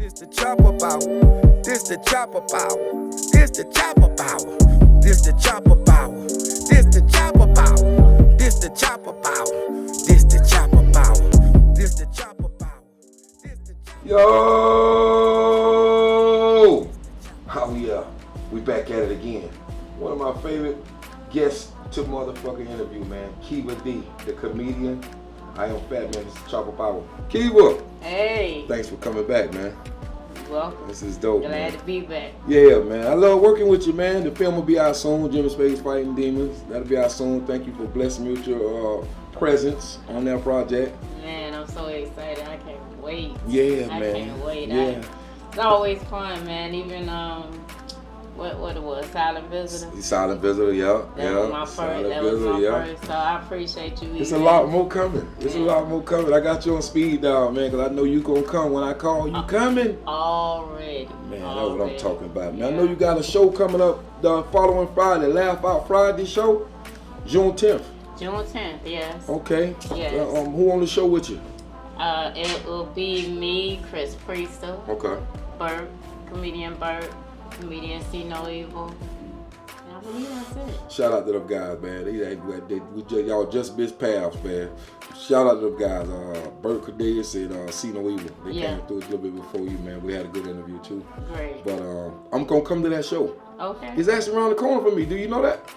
This the chopper power. This the chopper power. This the chopper power. This the chopper power. This the chopper power. This the chopper power. This the chopper power. This the chopper power. Yo! Oh yeah, we back at it again. One of my favorite guests to motherfucking interview, man. Keva D, the comedian. I am Fattman, this is Chopper Power. Keva! Hey! Thanks for coming back, man. Welcome. This is dope, Glad man. to be back. Yeah, man. I love working with you, man. The film will be out soon. Jimmy Spade's Fighting Demons. That'll be out soon. Thank you for blessing me with your presence on that project. Man, I'm so excited. I can't wait. Yeah, I man. can't wait. Yeah. It's always fun, man. Even what it was, Silent Visitor. Silent Visitor, yeah. That was my first. That was my first. So I appreciate you. It's a lot more coming. It's a lot more coming. I got you on speed dial, man, because I know you gonna come when I call. You coming? Already. Man, that's what I'm talking about. Now, I know you got a show coming up the following Friday, Laugh Out Friday show, June 10th. June 10th, yes. Okay. Yes. Who on the show with you? It will be me, Chris Priester. Okay. Bert, comedian Bert, comedian See No Evil. And I believe that's it. Shout out to them guys, man. Y'all just missed paths, man. Shout out to them guys. Bert Cornelius and See No Evil. They came through a little bit before you, man. We had a good interview too. Great. But I'm gonna come to that show. Okay. It's actually around the corner from me. Do you know that?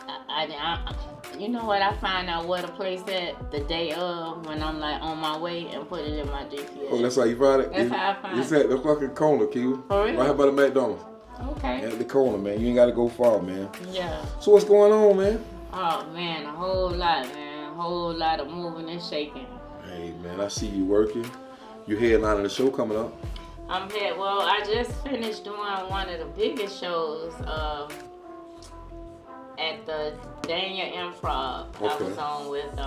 You know what? I find out where the place at the day of when I'm like on my way and put it in my GPS. Oh, that's how you find it? That's how I find it. It's at the fucking corner, Keva. For real? Right here by the McDonald's. Okay. At the corner, man. You ain't gotta go far, man. Yeah. So what's going on, man? Oh man, a whole lot, man. A whole lot of moving and shaking. Hey, man, I see you working. You headlining the show coming up. I'm here. Well, I just finished doing one of the biggest shows at the Daniel Improv. Okay. I was on with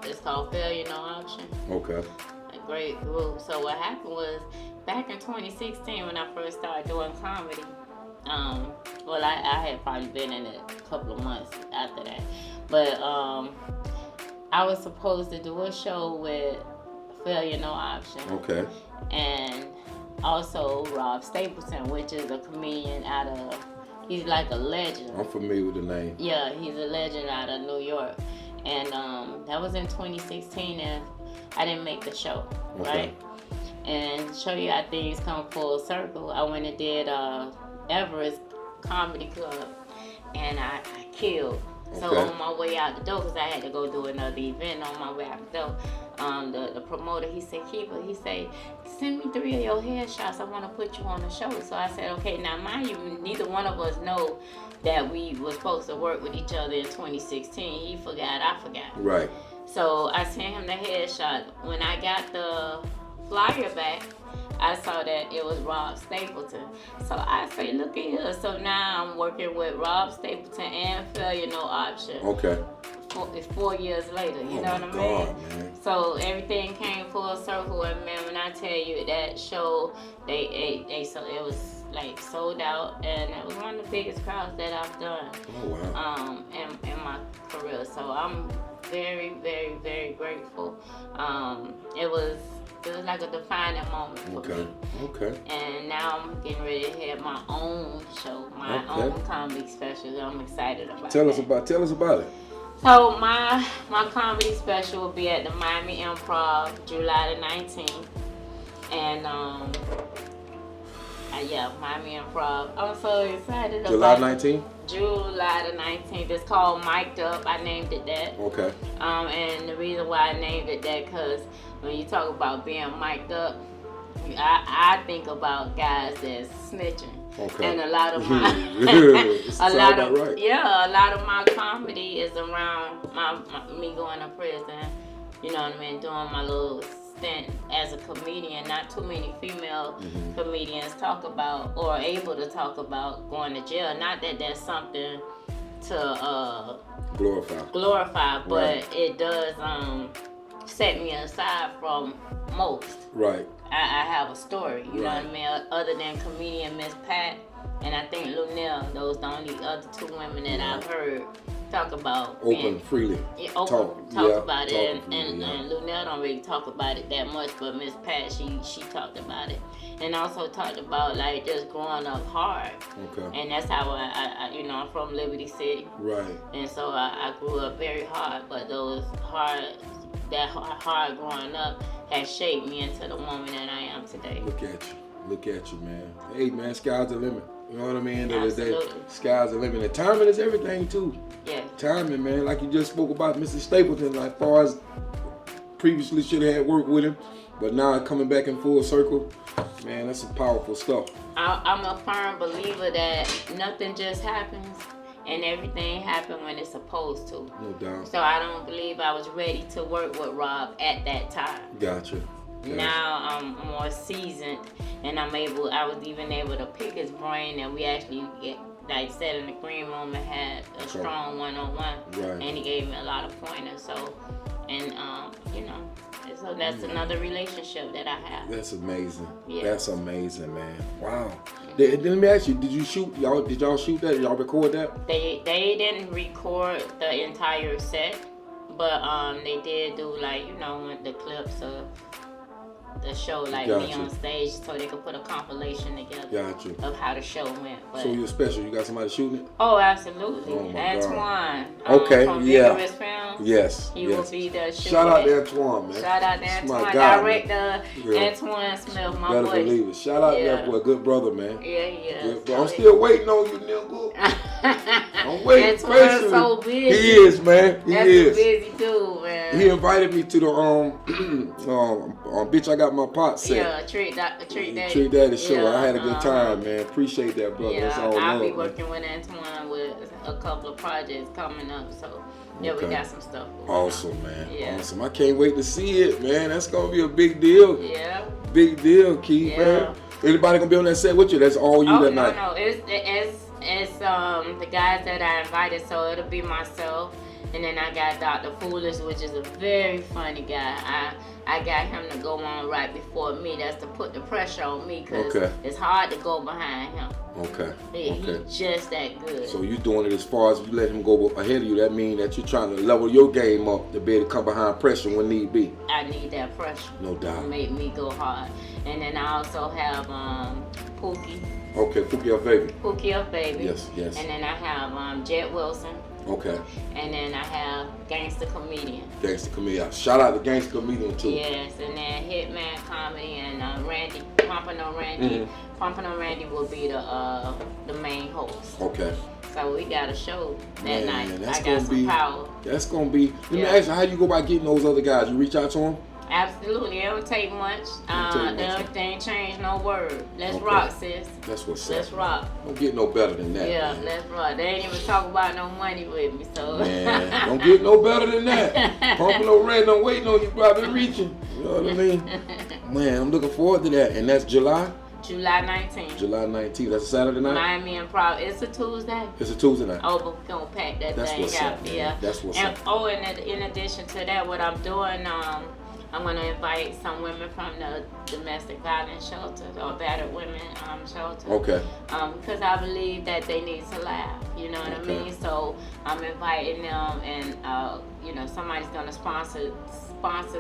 it's called Failure No Option. Okay. A great group. So what happened was back in 2016 when I first started doing comedy. Well, I had probably been in it a couple of months after that, but I was supposed to do a show with Failure No Option. Okay. And also Rob Stapleton, which is a comedian out of. He's like a legend. I'm familiar with the name. Yeah, he's a legend out of New York. And that was in 2016 and I didn't make the show, right? And to show you how things come full circle, I went and did Everest Comedy Club and I killed. So on my way out the door, because I had to go do another event on my way out the door, the promoter, he said, Keva, he said, send me 3 of your headshots. I want to put you on the show. So I said, okay, now mind you, neither one of us know that we were supposed to work with each other in 2016. He forgot, I forgot. Right. So I sent him the headshot. When I got the flyer back, I saw that it was Rob Stapleton. So I say, look at here. So now I'm working with Rob Stapleton and Failure No Option. Okay. It's 4 years later, you know what I mean? Man. So everything came full circle, and man, when I tell you that show, they so it was like sold out, and it was one of the biggest crowds that I've done. Oh wow. In my career. So I'm very, very, very grateful. It was like a defining moment for me. Okay. And now I'm getting ready to have my own show, my own comedy special. I'm excited about it. Tell us about it. So my comedy special will be at the Miami Improv July the 19th. And Miami Improv. I'm so excited July about 19th? July the 19th. It's called Mic'd Up. I named it that. Okay. And the reason why I named it that, because when you talk about being mic'd up, I think about guys that's snitching. Okay. And a lot of my a lot of my comedy is around me going to prison. You know what I mean? Doing my little stint as a comedian. Not too many female comedians talk about or are able to talk about going to jail. Not that that's something to glorify, but it does set me aside from most. Right. I have a story, you know what I mean? Other than comedian Miss Pat and I think Lunell, those the only other two women that I've heard talk about open freely. Yeah, talk about it, freely, and Lunell don't really talk about it that much, but Miss Pat, she talked about it, and also talked about like just growing up hard. Okay. And that's how I you know, I'm from Liberty City. Right. And so I grew up very hard, but that hard growing up has shaped me into the woman that I am today. Look at you, man. Hey, man, sky's the limit. You know what I mean? Absolutely. Sky's the limit. And timing is everything, too. Yeah. Timing, man. Like you just spoke about Mr. Stapleton, like far as previously should have had work with him, but now coming back in full circle, man, that's some powerful stuff. I'm a firm believer that nothing just happens, and everything happened when it's supposed to. No doubt. So I don't believe I was ready to work with Rob at that time. Gotcha. Now I'm more seasoned, and I was even able to pick his brain, and we actually sat in the green room and had a strong one-on-one. Right. And he gave me a lot of pointers. So, and you know, so that's another relationship that I have. That's amazing. Yeah. That's amazing, man. Wow. Let me ask you, did y'all shoot that? Did y'all record that? They didn't record the entire set, but they did do like, you know, the clips of the show, like me on stage, so they could put a compilation together of how the show went. But, so you're special. You got somebody shooting it? Oh, absolutely. Oh my Antoine. Okay, from yeah. Vigorous Films. Yes. He will be the shooter. Shout out to Antoine, man. Shout out to Antoine, my guy, director Antoine Smith, my Better boy. believe it. Shout out to that boy, good brother, man. Yeah, he is. I'm still waiting on you, nigga. I'm waiting. Antoine's so busy. He is, man. He is. That's a busy dude, man. He invited me to the bitch, I got my pot set. Yeah, Treat Daddy show. I had a good time, man. Appreciate that, brother. Yeah, That's all I'll love, be working with Antoine with a couple of projects coming up, so yeah, we got some stuff going Awesome, on. man. Yeah. Awesome. I can't wait to see it, man. That's gonna be a big deal. Yeah. Big deal, Keith, man. Anybody gonna be on that set with you? That's all you that night? No. It's the guys that I invited, so it'll be myself. And then I got Dr. Foolish, which is a very funny guy. I got him to go on right before me. That's to put the pressure on me, because it's hard to go behind him. Okay. He's just that good. So you doing it as far as you let him go ahead of you. That means that you're trying to level your game up to be able to come behind pressure when need be. I need that pressure. No doubt. To make me go hard. And then I also have Pookie. Okay, Pookie Up Baby. Pookie Up Baby. Yes. And then I have Jet Wilson. Okay. And then I have Gangsta Comedian. Gangsta Comedian. Shout out to Gangsta Comedian too. Yes, and then Hitman Comedy and Randy, Pompano Randy. Pompano Randy will be the main host. Okay. So we got a show that night. That's I got some power. That's gonna be. Let me ask you, how do you go about getting those other guys? You reach out to them? Absolutely, it don't take much. Everything changed, no word. Let's rock, sis. That's what's Let's rock. Don't get no better than that. Yeah, man. let's rock. They ain't even talk about no money with me, so. Man, don't get no better than that. Pumping no rent, don't waiting on you, probably reaching. You know what I mean? Man, I'm looking forward to that. And that's July 19th. July 19th. That's a Saturday night? Miami and Proud. It's a Tuesday. It's a Tuesday night. Oh, but we're going to pack that That's thing what's out. Up, man. Yeah. That's what's and, up. Oh, and in addition to that, what I'm doing, I'm going to invite some women from the domestic violence shelter or battered women shelter. Okay. Because I believe that they need to laugh. You know what I mean? So I'm inviting them, and you know, somebody's going to sponsor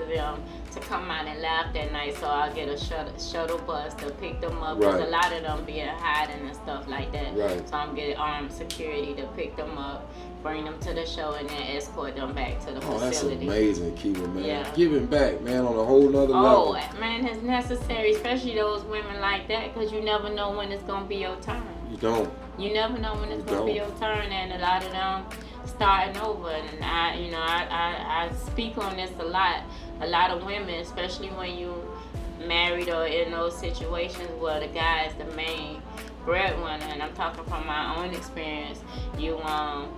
them to come out and laugh that night. So I'll get a shuttle bus to pick them up. Because a lot of them be hiding and stuff like that. Right. So I'm getting armed security to pick them up, bring them to the show, and then escort them back to the facility. That's amazing, Keva, man. Yeah. Giving back, man, on a whole nother level. Oh, man, it's necessary, especially those women like that, because you never know when it's going to be your turn. You don't. You never know when it's going to be your turn, and a lot of them starting over. And I speak on this a lot. A lot of women, especially when you married or in those situations where the guy is the main breadwinner, and I'm talking from my own experience,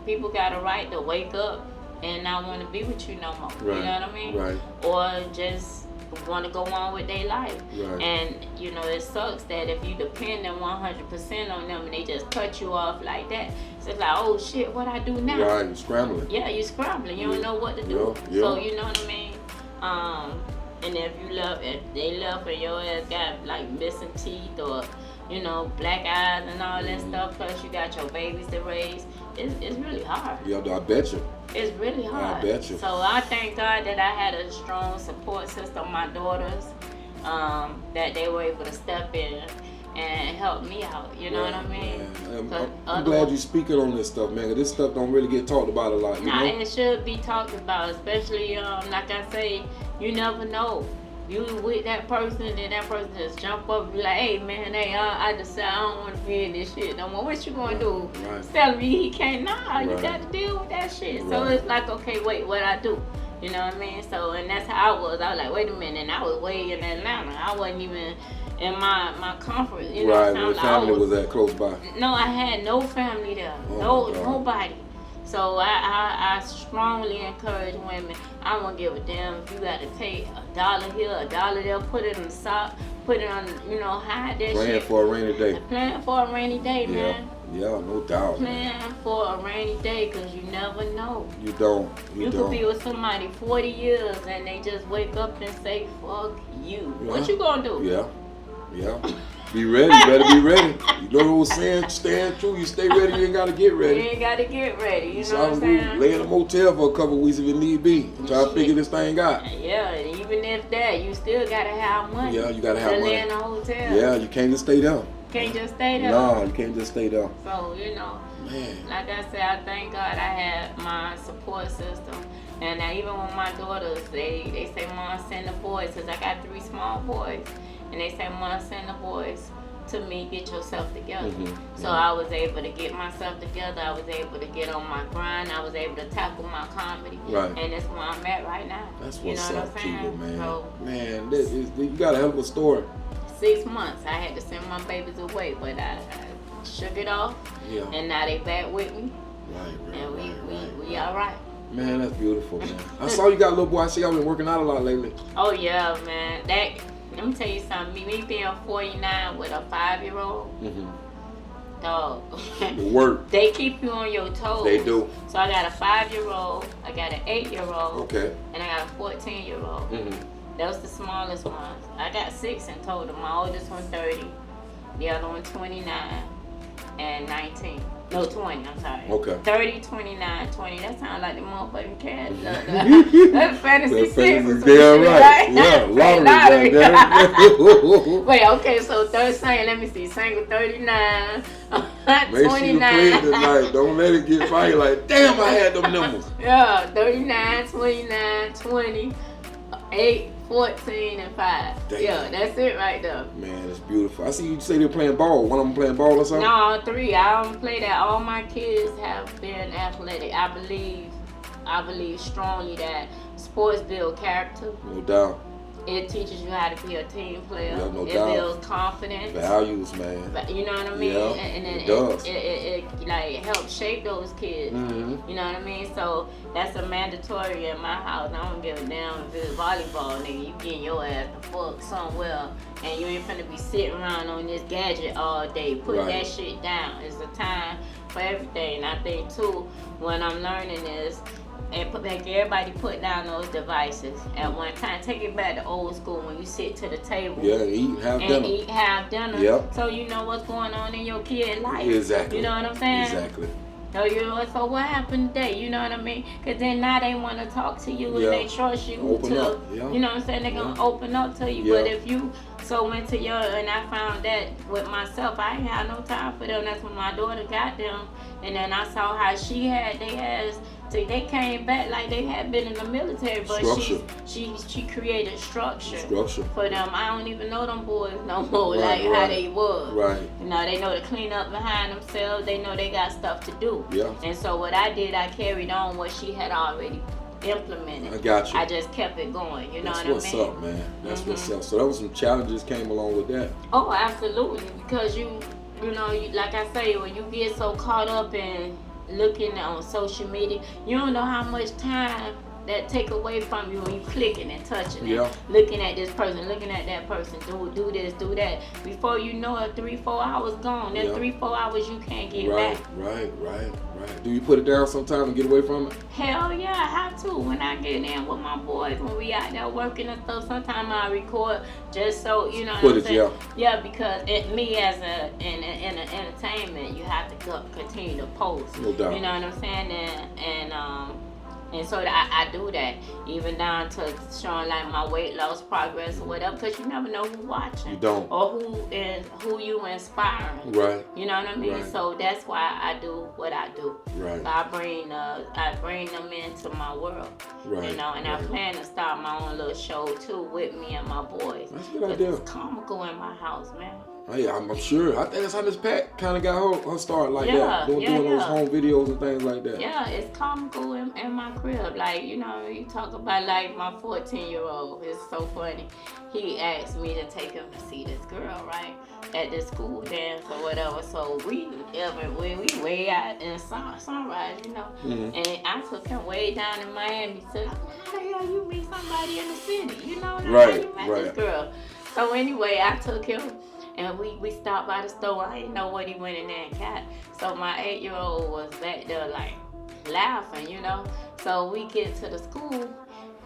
people got a right to wake up and not want to be with you no more. Right. You know what I mean? Right. Or just want to go on with their life. Right. And you know, it sucks that if you depend 100% on them and they just cut you off like that, it's just like, oh shit, what I do now? Right, you're scrambling. Yeah, you're scrambling. You don't know what to do. Yeah. So you know what I mean? And if they love and your ass got like missing teeth or, you know, black eyes and all that stuff, plus you got your babies to raise, it's really hard. Yeah, I bet you. It's really hard. I bet you. So I thank God that I had a strong support system, my daughters, that they were able to step in and help me out. You know what I mean? I'm glad you're speaking on this stuff, man. 'Cause this stuff don't really get talked about a lot. You know? It should be talked about, especially like I say, you never know. You with that person, and that person just jump up and be like, hey man, I decided I don't want to be in this shit no more. What you gonna do? Right. Tell me he can't. Nah, Right. you got to deal with that shit. Right. So it's like, okay, wait, what I do? You know what I mean? So, and that's how I was. I was like, wait a minute, and I was way in Atlanta. I wasn't even in my comfort. You know Right, what I'm where saying? family was at close by. No, I had no family there. Oh, Nobody. So I strongly encourage women. I don't give a damn if you got to take $1 here, $1 there, put it in the sock, put it on, hide that shit. Plan for a rainy day. Plan for a rainy day, man. Yeah, no doubt. Plan for a rainy day, because you never know. You don't. You could be with somebody 40 years and they just wake up and say, fuck you. Yeah. What you gonna do? Yeah. Be ready. You better be ready. You know what I'm saying? Stand true. You stay ready. You ain't got to get ready. You ain't got to get ready. You know what I'm saying? Lay in a motel for a couple of weeks if it need be. Try to figure this thing out. Yeah, and even if that, you still got to have money. Yeah, you got to have money. lay in a hotel. Yeah, you can't just stay there. Can't just stay there. No, you can't just stay there. So, Man. like I said, I thank God I had my support system. And even with my daughters, they say, Mom, send the boys, because I got 3 small boys. And they say, Mom, send the boys to me, get yourself together. So I was able to get myself together. I was able to get on my grind. I was able to tackle my comedy. Right. And that's where I'm at right now. That's what's you know up, what I'm Keva, man. So, You got a hell of a story. 6 months, I had to send my babies away, but I shook it off. Yeah. And now they back with me. Right. And we all right. Man, that's beautiful, man. I saw you got a little boy. I see y'all been working out a lot lately. Oh yeah, man. Let me tell you something. Me being 49 with a 5-year-old, dog. The work. They keep you on your toes. They do. So I got a 5-year-old, I got an 8-year-old, Okay. and I got a 14-year-old. That was the smallest ones. I got 6 in total. My oldest one 30, the other one 29, and 19. No, 20, I'm sorry. Okay. 30, 29, 20. That sounds like the motherfucking cat. That's fantasy six. Yeah, right. Yeah, lottery. Wait, okay, so let me see. Single 39, 29. Make sure you play it tonight. Don't let it get right. Like, damn, I had them numbers. Yeah, 39, 29, 20, 8, 14, and 5. Damn. Yeah, that's it right there. Man, it's beautiful. I see you say they're playing ball. One of them playing ball or something? No, 3. I don't play that. All my kids have been athletic. I believe strongly that sports build character. No doubt. It teaches you how to be a team player. Yeah, no it doubt. builds confidence. Values, man. You know what I mean? Yeah, And then it does. it helps shape those kids. You know what I mean? So that's a mandatory in my house. I don't give a damn if it's volleyball, nigga. You getting your ass the fuck somewhere, and you ain't finna be sitting around on this gadget all day. Put that shit down. It's a time for everything. And I think too, what I'm learning is, and everybody put down those devices at one time. Take it back to old school when you sit to the table. Yeah, eat, have dinner. Yep. So you know what's going on in your kid's life. Exactly. You know what I'm saying? Exactly. So what happened today? You know what I mean? Because then now they want to talk to you and they trust you open up. Yeah. You know what I'm saying? They're going to open up to you. Yeah. But if you into and I found that with myself, I ain't had no time for them. That's when my daughter got them. And then I saw how they came back like they had been in the military, but she created structure for them. I don't even know them boys no more, how they was. Right. You know, they know to clean up behind themselves. They know they got stuff to do. Yeah. And so what I did, I carried on what she had already implemented. I got you. I just kept it going. You know what I mean? That's what's up, man. That's what's up. So there was some challenges came along with that. Oh, absolutely. Because you know, like I say, when you get so caught up in looking on social media, you don't know how much time that take away from you when you clicking and touching Yeah. it, looking at this person, looking at that person, do this, do that. Before you know it, 3-4 hours gone. Then 3-4 hours you can't get back. Right. Do you put it down sometime and get away from it? Hell yeah, I have to. When I get in with my boys, when we out there working and stuff, sometimes I record just so, you know what I'm saying? Yeah, because me as in entertainment, you have to continue to post. No doubt. You know what I'm saying? And so I do that, even down to showing like my weight loss progress or whatever, because you never know who's watching. You don't. Or who you inspiring. Right. You know what I mean? Right. So that's why I do what I do. Right. So I bring them into my world. Right. You know, and I plan to start my own little show too with me and my boys. That's a good idea. It's comical in my house, man. Hey, I'm sure. I think that's how Miss Pat kind of got her start like that. Doing those home videos and things like that. Yeah, it's comical in my crib. Like, you know, you talk about like my 14-year-old. It's so funny. He asked me to take him to see this girl, right? At the school dance or whatever. So we way out in Sunrise, you know. Mm-hmm. And I took him way down in Miami. So how the hell you meet somebody in the city? You know, how you met this girl. So anyway, I took him. And we stopped by the store. I didn't know what he went in there and got. So my 8-year-old was back there like laughing, you know. So we get to the school.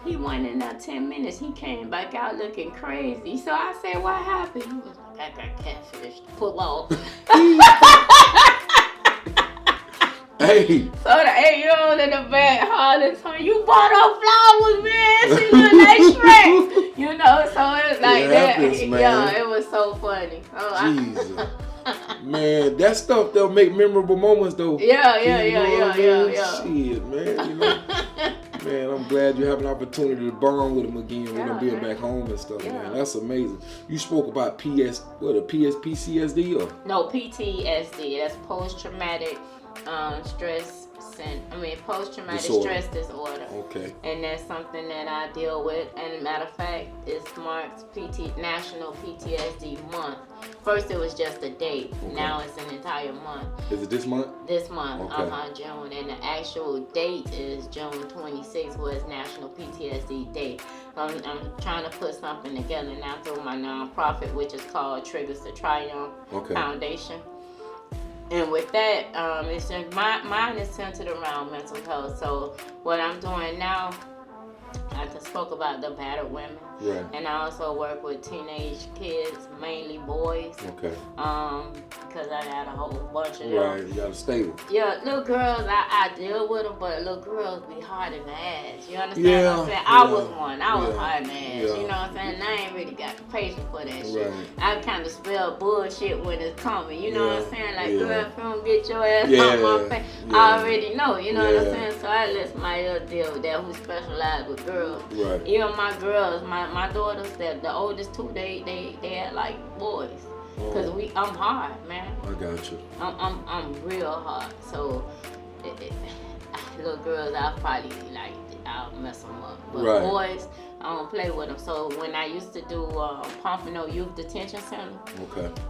He went in there 10 minutes. He came back out looking crazy. So I said, what happened? He was like, I got catfish. Pull off. Hey. So the 8-year-old in the back hollering, so you bought her flowers, man. She look like Shrek. You know, so it's like that. Happens, man. Yeah, it was so funny. Jesus. Man, that stuff they'll make memorable moments though. Yeah. Shit, man. You know. Man, I'm glad you have an opportunity to bond with them again with them being back home and stuff, man. That's amazing. You spoke about PTSD or? No, PTSD. That's post-traumatic post-traumatic stress disorder. Okay. And that's something that I deal with. And matter of fact, it's marked National PTSD Month. First it was just a date. Okay. Now it's an entire month. Is it this month? This month, okay. June. And the actual date is June 26th, was National PTSD Day. I'm trying to put something together now through my nonprofit, which is called Triggers to Triumph Foundation. And with that, mine is centered around mental health. So what I'm doing now, I just spoke about the battered women. Right. And I also work with teenage kids, mainly boys. Okay. Because I got a whole bunch of them. Right, you got a stable. Yeah, little girls, I deal with them, but little girls be hard in the ass. You understand what I'm saying? Yeah. I was one. I was hard in the ass. Yeah. You know what I'm saying? And I ain't really got the patience for that shit. Right. I kind of spell bullshit when it's coming. You know what I'm saying? Like, girl, if you don't get your ass off my face, I already know. You know what I'm saying? So I let somebody else deal with that who specialize with girls. Right. Even my girls, my daughters, the oldest two, they act like boys. Cause I'm hard, man. I got you. I'm real hard. So little girls, I'll mess them up. But boys, I don't play with them. So when I used to do Pompano Youth Detention Center,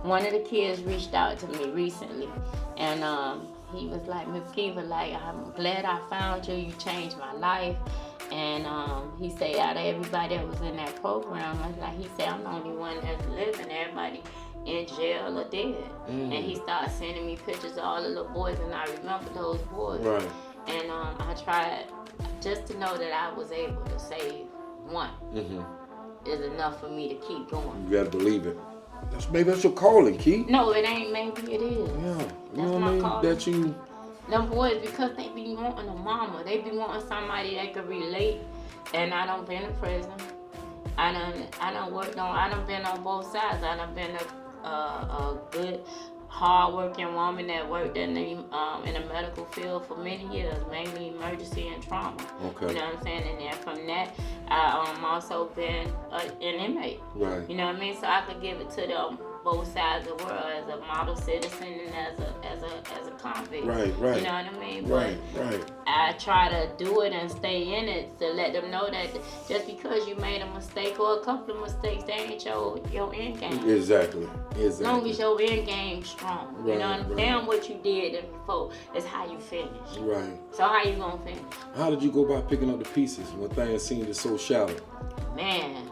one of the kids reached out to me recently, and he was like, Miss Keva, like, I'm glad I found you. You changed my life. And he said, out of everybody that was in that program, he said, I'm the only one that's living. Everybody in jail or dead. And he started sending me pictures of all the little boys, and I remember those boys. Right. And I tried just to know that I was able to save one. Is enough for me to keep going. You gotta believe it. Maybe that's your calling, Key. No, it ain't. Maybe it is. Yeah. That's my calling. That you. Them boys, because they be wanting a mama. They be wanting somebody that could relate. And I done been in prison. I done been on both sides. I done been a good, hard-working woman that worked in the medical field for many years, mainly emergency and trauma. Okay. You know what I'm saying? And then from that, I also been an inmate. Right. You know what I mean? So I could give it to them both sides of the world as a model citizen and as a convict. Right. You know what I mean? Right. I try to do it and stay in it to let them know that just because you made a mistake or a couple of mistakes, that ain't your end game. Exactly. As long as your end game strong, Right, you know, understand what you did before is how you finish. Right. So how you gonna finish? How did you go about picking up the pieces when things seemed so shallow? Man,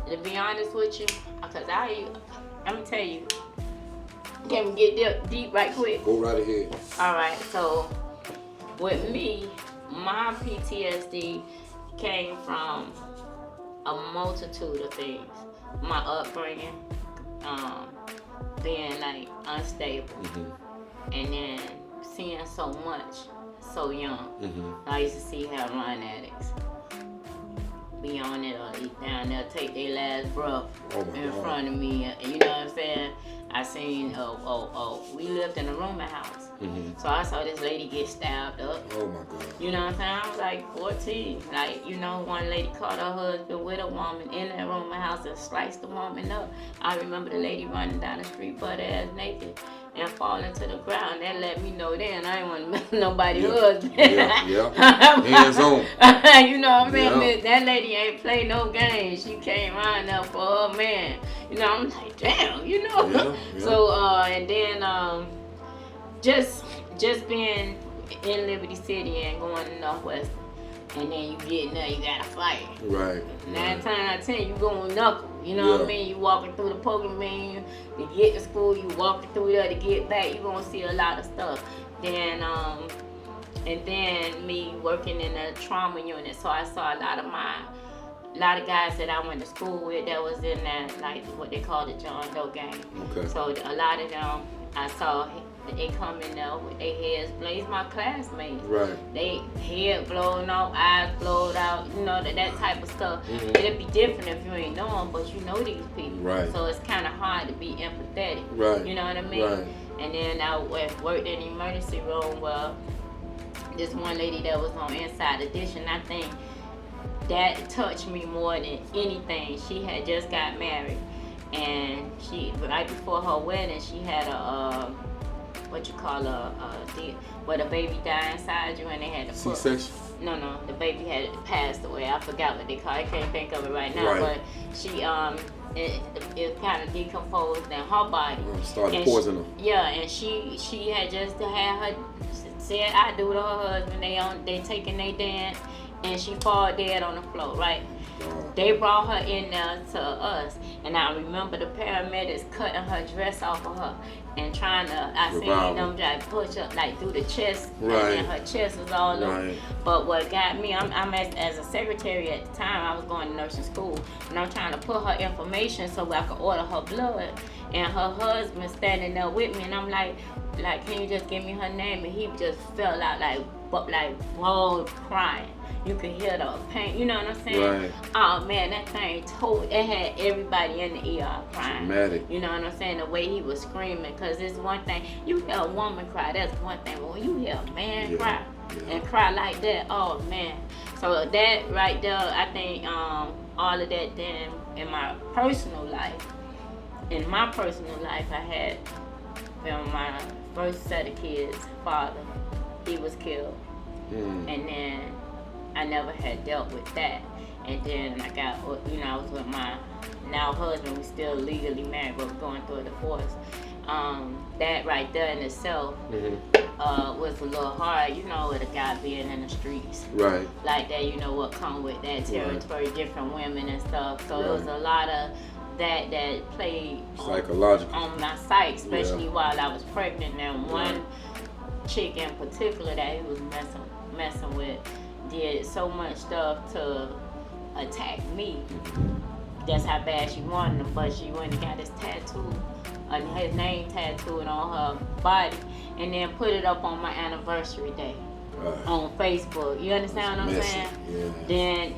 to be honest with you, because I'm gonna tell you, can we get deep right quick? Go right ahead. All right, so with me, my PTSD came from a multitude of things. My upbringing, being like unstable, and then seeing so much so young. I used to see heroin addicts be on it or eat down there, take their last breath in front of me. You know what I'm saying? I seen, we lived in a rooming house. So I saw this lady get stabbed up. Oh my God. You know what I'm saying? I was like 14. Like, you know, one lady caught her husband with a woman in that rooming house and sliced the woman up. I remember the lady running down the street butt ass naked and falling to the ground. That let me know then I ain't want to mess with nobody's husband. Hands on. You know what I'm saying? That lady ain't play no games. She came around there for her man. You know, I'm like, damn, you know? So, and then just being in Liberty City and going to Northwest. And then you get in there, you gotta fight. Right. 9 times out of 10, you going knuckle. You know what I mean? You walking through the program menu to get to school. You walking through there to get back. You gonna see a lot of stuff. Then, and then me working in a trauma unit, so I saw a lot of guys that I went to school with that was in that, like what they call the John Doe gang. Okay. So a lot of them, I saw. They come in there with their heads blazed, my classmates. Right. They head blown off, eyes blowed out, you know, that type of stuff. It'd be different if you ain't know them, but you know these people. Right. So it's kind of hard to be empathetic. Right. You know what I mean? Right. And then I worked in the emergency room where this one lady that was on Inside Edition, I think that touched me more than anything. She had just got married, and right before her wedding, she had what you call where the baby died inside you and they had to put C-section? No, the baby had passed away. I forgot what they call it. I can't think of it right now. Right. But she it kind of decomposed in her body. Started poisoning her. Yeah, and she had just had her said I do to her husband. They taking their dance and she fall dead on the floor, right? They brought her in there to us, and I remember the paramedics cutting her dress off of her and trying to, I seen them like push up, like through the chest, and her chest was all over. But what got me, I'm as a secretary at the time, I was going to nursing school, and I'm trying to put her information so I could order her blood, and her husband standing there with me, and I'm like, can you just give me her name? And he just fell out like whoa, crying. You could hear the pain, you know what I'm saying? Right. Oh man, that thing it had everybody in the ER crying. Dramatic. You know what I'm saying? The way he was screaming, because it's one thing, you hear a woman cry, that's one thing, but when you hear a man cry and cry like that, oh man. So that right there, I think all of that then in my personal life, I had my first set of kids, father, he was killed. And then I never had dealt with that. And then I got, I was with my now husband, we still legally married, but we're going through a divorce. That right there in itself was a little hard, with a guy being in the streets. Right. Like that, what come with that territory, different women and stuff. So it was a lot of that played psychological on my psyche, especially while I was pregnant. And one chick in particular that he was messing with did so much stuff to attack me. That's how bad she wanted him, but she went and got his tattoo, his name tattooed on her body, and then put it up on my anniversary day on Facebook. You understand what I'm saying? Yeah. Then,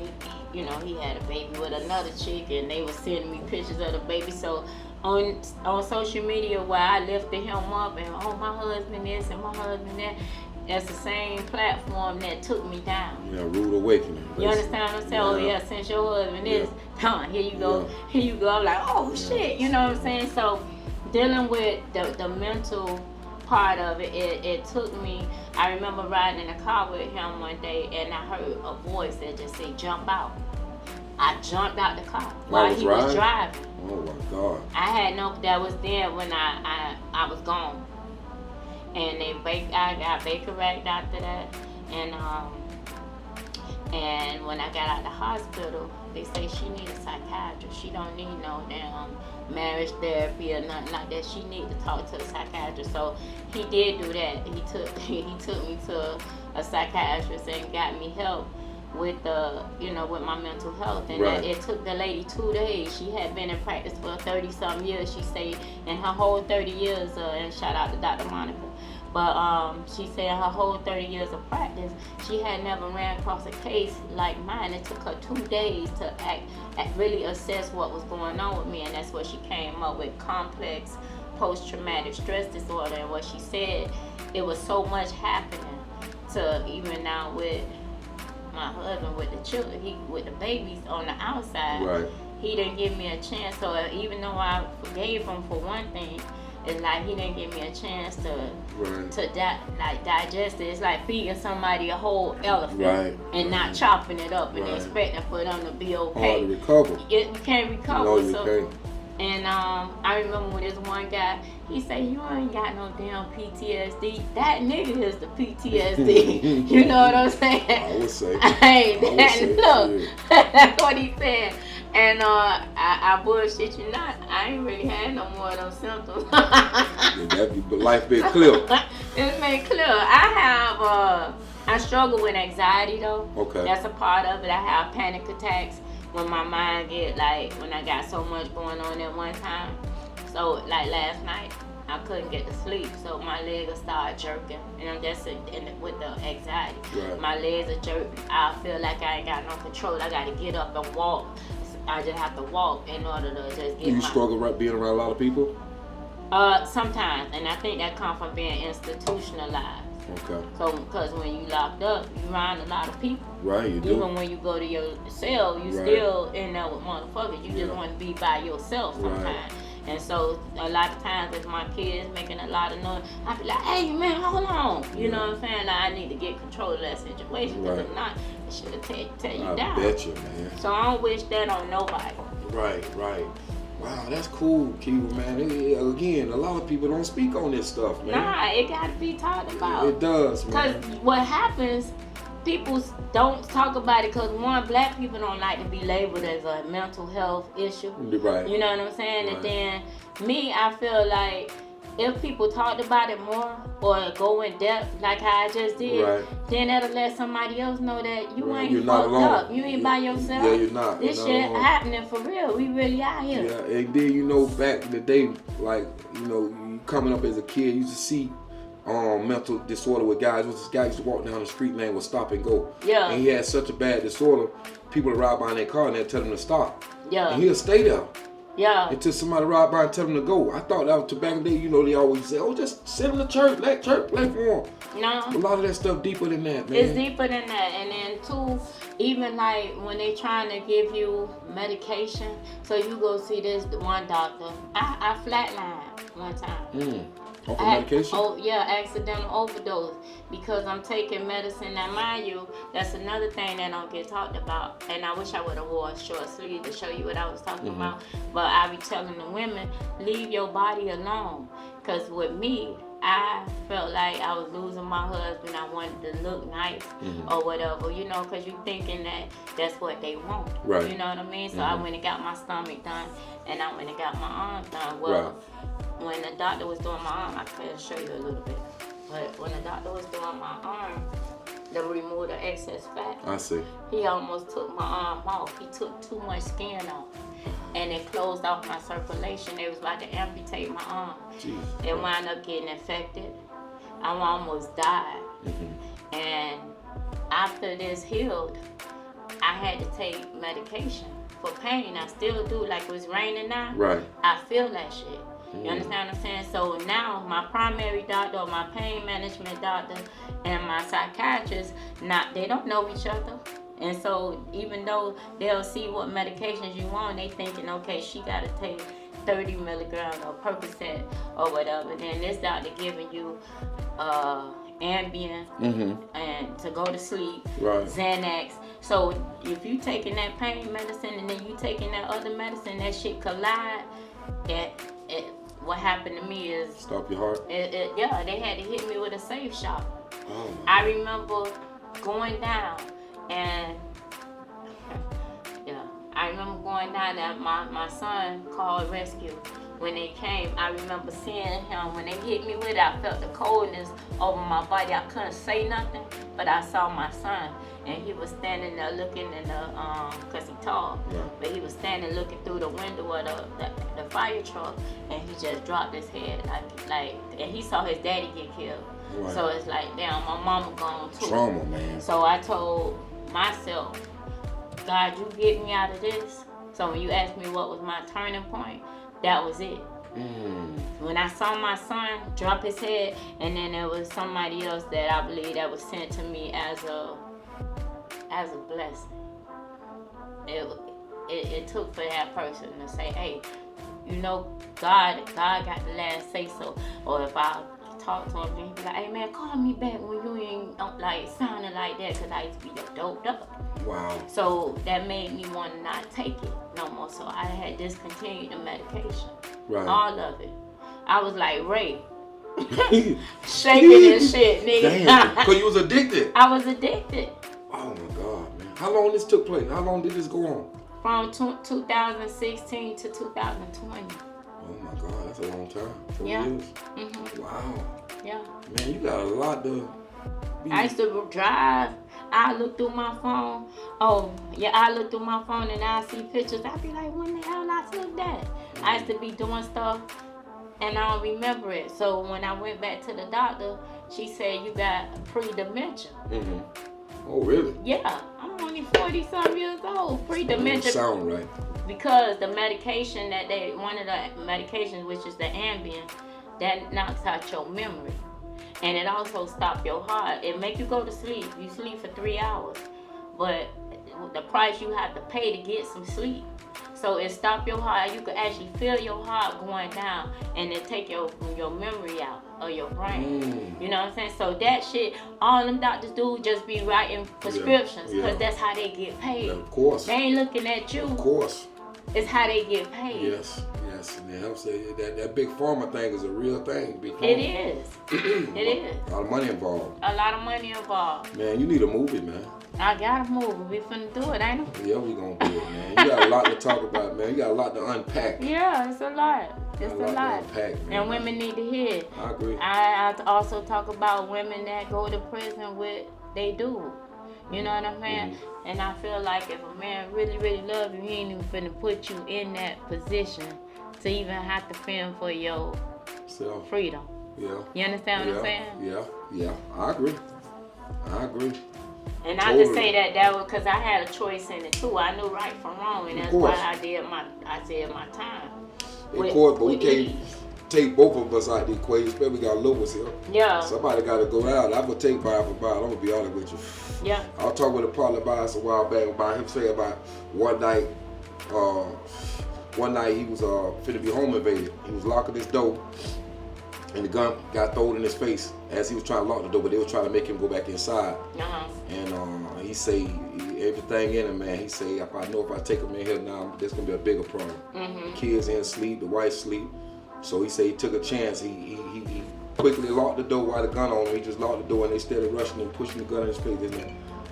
he had a baby with another chick, and they were sending me pictures of the baby. So on social media, where I lifted him up and my husband this and my husband that, it's the same platform that took me down. Yeah, rude awakening. Basically. You understand what I'm saying? Oh yeah, since your husband is, here you go, here you go. I'm like, oh shit, you know what I'm saying? So dealing with the mental part of it, it took me. I remember riding in a car with him one day, and I heard a voice that just said, "Jump out." I jumped out the car while he was driving. Oh my God! I had that was then when I was gone, and I got Baker racked after that, and when I got out of the hospital, they say she need a psychiatrist. She don't need no damn marriage therapy or nothing like that. She need to talk to a psychiatrist. So he did do that. He took me to a psychiatrist and got me help with with my mental health. And it took the lady 2 days. She had been in practice for 30-something years. She said in her whole 30 years, and shout out to Dr. Monica. But she said in her whole 30 years of practice, she had never ran across a case like mine. It took her 2 days to really assess what was going on with me, and that's what she came up with, complex post-traumatic stress disorder. And what she said, it was so much happening to even now with my husband, with the children, with the babies on the outside. Right. He didn't give me a chance. So even though I forgave him for one thing, it's like he didn't give me a chance to digest it. It's like feeding somebody a whole elephant and not chopping it up and expecting for them to be okay. Hard to recover. You can't recover. No, you can't. And I remember when this one guy, he said, "You ain't got no damn PTSD." That nigga is the PTSD. You know what I'm saying? I would say. Look, that's what he said. And I bullshit you not. I ain't really had no more of those symptoms. Life been clear. It's been clear. I struggle with anxiety though. Okay. That's a part of it. I have panic attacks when my mind when I got so much going on at one time. So like last night, I couldn't get to sleep, so my legs started jerking, and I'm just with the anxiety. Right. My legs are jerking. I feel like I ain't got no control. I got to get up and walk. I just have to walk in order to just get. Do you struggle being around a lot of people? Sometimes, and I think that comes from being institutionalized. Okay. So, because when you locked up, you around a lot of people. Right, you do. Even when you go to your cell, you still in there with motherfuckers. You just want to be by yourself sometimes. Right. And so, a lot of times, if my kids making a lot of noise, I be like, "Hey, man, hold on." You know what I'm saying? Like, I need to get control of that situation. Because if not, it should have tear you down. I bet you, man. So, I don't wish that on nobody. Right. Wow, that's cool, Keva, man. Again, a lot of people don't speak on this stuff, man. Nah, it got to be talked about. It does, man. Because what happens, people don't talk about it because, one, black people don't like to be labeled as a mental health issue. Right. You know what I'm saying? Right. And then, me, I feel like if people talked about it more or go in depth like how I just did, then that'll let somebody else know that you ain't fucked up. You ain't by yourself. Yeah, you're not. This shit happening for real. We really out here. Yeah, and then, back in the day, like, you coming up as a kid, you used to see mental disorder with guys. This guy used to walk down the street, name was Stop and Go. Yeah. And he had such a bad disorder, people would ride by in their car and they'd tell him to stop. Yeah. And he'll stay there. Yeah. Until somebody ride by and tell him to go. I thought that was back in the day, they always say, "Oh, just send him to church, let church play for him." No. A lot of that stuff deeper than that, man. It's deeper than that. And then too, even like when they trying to give you medication, so you go see this one doctor. I flatlined one time. Medication? Accidental overdose because I'm taking medicine. Now, mind you, that's another thing that don't get talked about. And I wish I would have wore a short sleeve to show you what I was talking about. But I be telling the women, leave your body alone. Because with me, I felt like I was losing my husband. I wanted to look nice or whatever, because you thinking that that's what they want. Right. You know what I mean? So I went and got my stomach done and I went and got my arms done. Well, when the doctor was doing my arm, I can show you a little bit. But when the doctor was doing my arm, to remove the excess fat, I see. He almost took my arm off. He took too much skin off. And it closed off my circulation. They was about to amputate my arm. Jeez. It wound up getting infected. I almost died. And after this healed, I had to take medication for pain. I still do. Like it was raining now. Right. I feel that shit. You understand what I'm saying? So now my primary doctor, or my pain management doctor, and my psychiatrist, they don't know each other. And so even though they'll see what medications you want, they thinking, okay, she got to take 30 milligrams of Percocet or whatever. Then this doctor giving you Ambien and to go to sleep, Xanax. So if you taking that pain medicine and then you taking that other medicine, that shit collide. What happened to me is stop your heart. Yeah, they had to hit me with a safe shot. Oh, I remember going down and I remember going down there. My son called rescue. When they came, I remember seeing him. When they hit me with it, I felt the coldness over my body. I couldn't say nothing, but I saw my son, and he was standing there looking in the, cause he tall, but he was standing looking through the window of the fire truck, and he just dropped his head, like, and he saw his daddy get killed. Right. So it's like, damn, my mama gone too. Trauma, man. So I told myself, God, you get me out of this. So when you asked me what was my turning point, that was it. When I saw my son drop his head, and then there was somebody else that I believe that was sent to me as a blessing. It took for that person to say, hey, you know, God got the last say so. Or if I talk to him, he'd be like, hey man, call me back when you ain't like sounding like that, because I used to be doped up. Wow. So that made me want to not take it no more. So I had discontinued the medication. Right. All of it. I was like Ray. Shaking and shit, nigga. Damn. Because you was addicted. I was addicted. Oh my God, man. How long this took place? How long did this go on? From 2016 to 2020. Oh my God, that's a long time. 4 years. Mm-hmm. Wow. Yeah. Man, you got a lot to be. I used to drive. I look through my phone. Oh, yeah, I look through my phone and I see pictures. I be like, when the hell I took that? I used to be doing stuff and I don't remember it. So when I went back to the doctor, she said, you got Predementia. Mm-hmm. Oh, really? Yeah. I'm only 40-some years old. Predementia. Sound right. Because the medication one of the medications, which is the Ambien, that knocks out your memory. And it also stops your heart. It make you go to sleep. You sleep for 3 hours. But the price you have to pay to get some sleep. So it stop your heart. You can actually feel your heart going down, and it take your memory out of your brain. You know what I'm saying? So that shit, all them doctors do just be writing prescriptions, because that's how they get paid. Yeah, of course. They ain't looking at you. Of course. It's how they get paid. Yes. And they help say that big pharma thing is a real thing. Big pharma. It is. It is. A lot of money involved. A lot of money involved. Man, you need a movie, man. I got a movie. We finna do it, ain't it? Yeah, we gonna do it, man. You got a lot to talk about, man. You got a lot to unpack. Yeah, it's a lot. It's a lot. To unpack, man. And women need to hear it. I agree. I also talk about women that go to prison with they do. You know what I'm saying? Mm-hmm. And I feel like if a man really, really love you, he ain't even finna put you in that position to even have to fend for your freedom. Yeah. You understand what I'm saying? Yeah. I agree. And totally. I just say that was because I had a choice in it too. I knew right from wrong, and that's why I did my time. Of course, but we can't take both of us out the equation, especially we got Lewis here. Yeah. Somebody got to go out. I'm going to take Bob for Bob. I'm going to be honest with you. Yeah. I was talking with a partner about us a while back about him saying about one night he was finna be home invaded. He was locking his door, and the gun got thrown in his face as he was trying to lock the door, but they were trying to make him go back inside. And he say everything in him, man. He say, if I take him in here now, there's gonna be a bigger problem. The kids in sleep, the wife sleep. So he said he took a chance. He quickly locked the door while the gun on him. He just locked the door, and they started rushing and pushing the gun in his face.